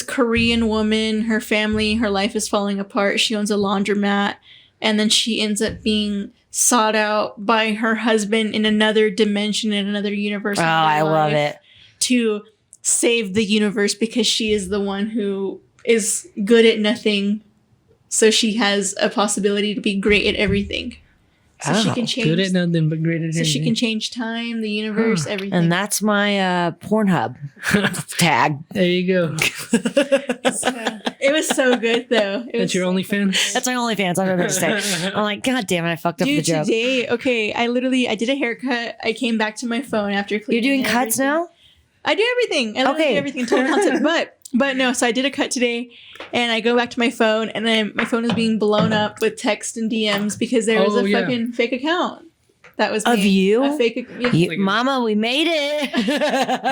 Korean woman. Her family, her life is falling apart. She owns a laundromat, and then she ends up being sought out by her husband in another dimension, in another universe. Oh, in I real love life, it. to save the universe because she is the one who is good at nothing. So she has a possibility to be great at everything. So she Oh, can good at change. nothing but great at So she anything. can change time, the universe, everything. And that's my Pornhub tag. There you go. It was so good though. It was That's your so OnlyFans? That's my OnlyFans. I'm going to say. I'm like, God damn it, I fucked up the Dude, joke. today, okay, I did a haircut. I came back to my phone after cleaning. You're doing and cuts everything. now? I do everything. I literally Okay. do everything. Total concept. But no. So I did a cut today, and I go back to my phone, and then my phone is being blown up with text and DMs because there was Oh, a yeah. fucking fake account. That was Of me. you? A fake. Yeah. Like- Mama, we made it.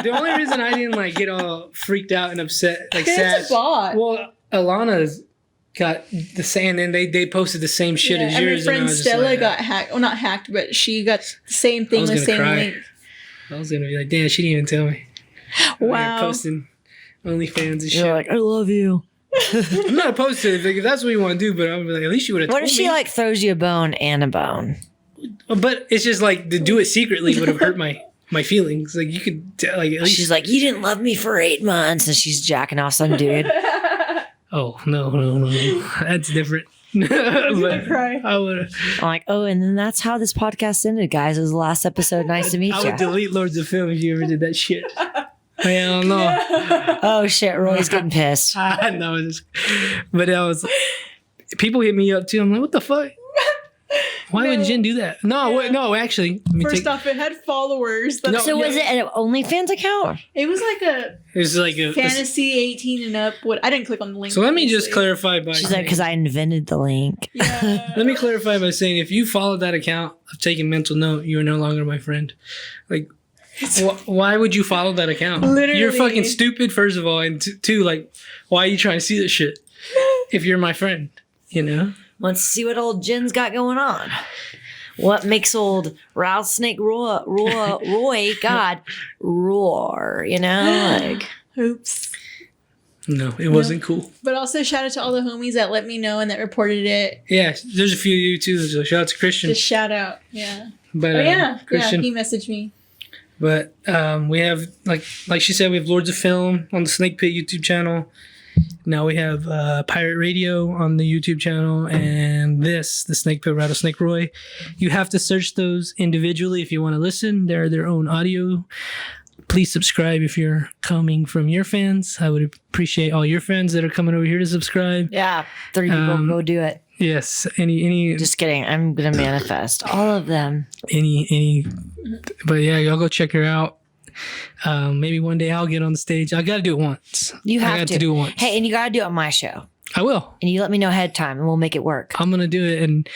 The only reason I didn't like get all freaked out and upset, like It's sad. a bot. Well, Alana's got the same, and they posted the same shit as and my yours. friend I was just Stella like, got hacked. Well, not hacked, but she got the same thing, the same cry. link. I was gonna be like, damn, she didn't even tell me. Wow. Posting OnlyFans and shit. You're like, I love you. I'm not opposed to it. Like, if that's what you want to do, but I'm like, at least you would have told What me. if she like throws you a bone and a bone? But it's just like to do it secretly would have hurt my feelings. Like you could like at least. She's like, you didn't love me for 8 months, and she's jacking off some dude. Oh no, that's different. But cry. I would. I'm like, oh, and then that's how this podcast ended, guys. It was the last episode. Nice to meet I you. would delete Lords of Film if you ever did that shit. Hell no. Oh shit, Roy's getting pissed. No, but I was. People hit me up too. I'm like, what the fuck? Why would Jen do that? No, actually. First off, it had followers. No, So was it an OnlyFans account? It was like a it was like a fantasy 18 and up. What I didn't click on the link. So let me just obviously. clarify by. She's like, because I invented the link. Yeah. Let me clarify by saying, if you followed that account, of taking mental note, you are no longer my friend. Like, why would you follow that account? Literally. You're fucking stupid, first of all, and two, like, why are you trying to see this shit? If you're my friend, you know. Let's see what old Jen's got going on. What makes old Rattlesnake Roy, God, roar, you know? Like, Oops. No, it wasn't cool. But also shout out to all the homies that let me know and that reported it. Yeah, there's a few of you too. So shout out to Christian. Just shout out. Yeah. But Christian. Yeah, he messaged me. But we have like she said, we have Lords of Film on the Snake Pit YouTube channel. Now we have Pirate Radio on the YouTube channel, and the Snake Pit Rattlesnake Roy. You have to search those individually if you want to listen. They're their own audio. Please subscribe if you're coming from your fans. I would appreciate all your fans that are coming over here to subscribe. yeah, 3 people, go do it. Yes. Any. Just kidding. I'm going to manifest all of them. Any. But yeah, y'all go check her out. Maybe one day I'll get on the stage. I got to do it once. You have I got to do it once. Hey, and you got to do it on my show. I will. And you let me know ahead of time, and we'll make it work. I'm going to do it. And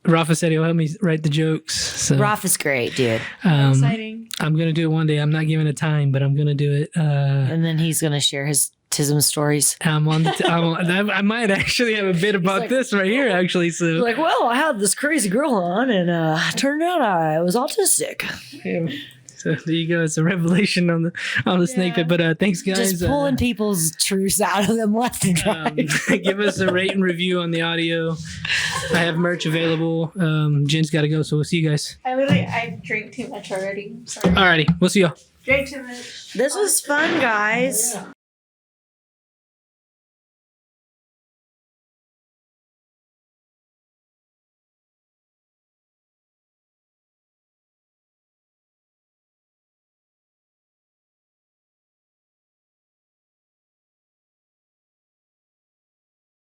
Rafa said he'll help me write the jokes. So, Rafa's great, dude. Exciting. I'm going to do it one day. I'm not giving it time, but I'm going to do it. And then he's going to share his Tism stories. I might actually have a bit about like- this right here, actually. So, Like, well, I had this crazy girl on, and turned out I was autistic. yeah. So there you go. It's a revelation on the Snake Pit. But thanks, guys. Just pulling people's truths out of them left and right. Give us a rate and review on the audio. I have merch available. Jen's got to go, so we'll see you guys. I drank too much already. I'm sorry. Alrighty, we'll see y'all. Drank too much. This was fun, guys.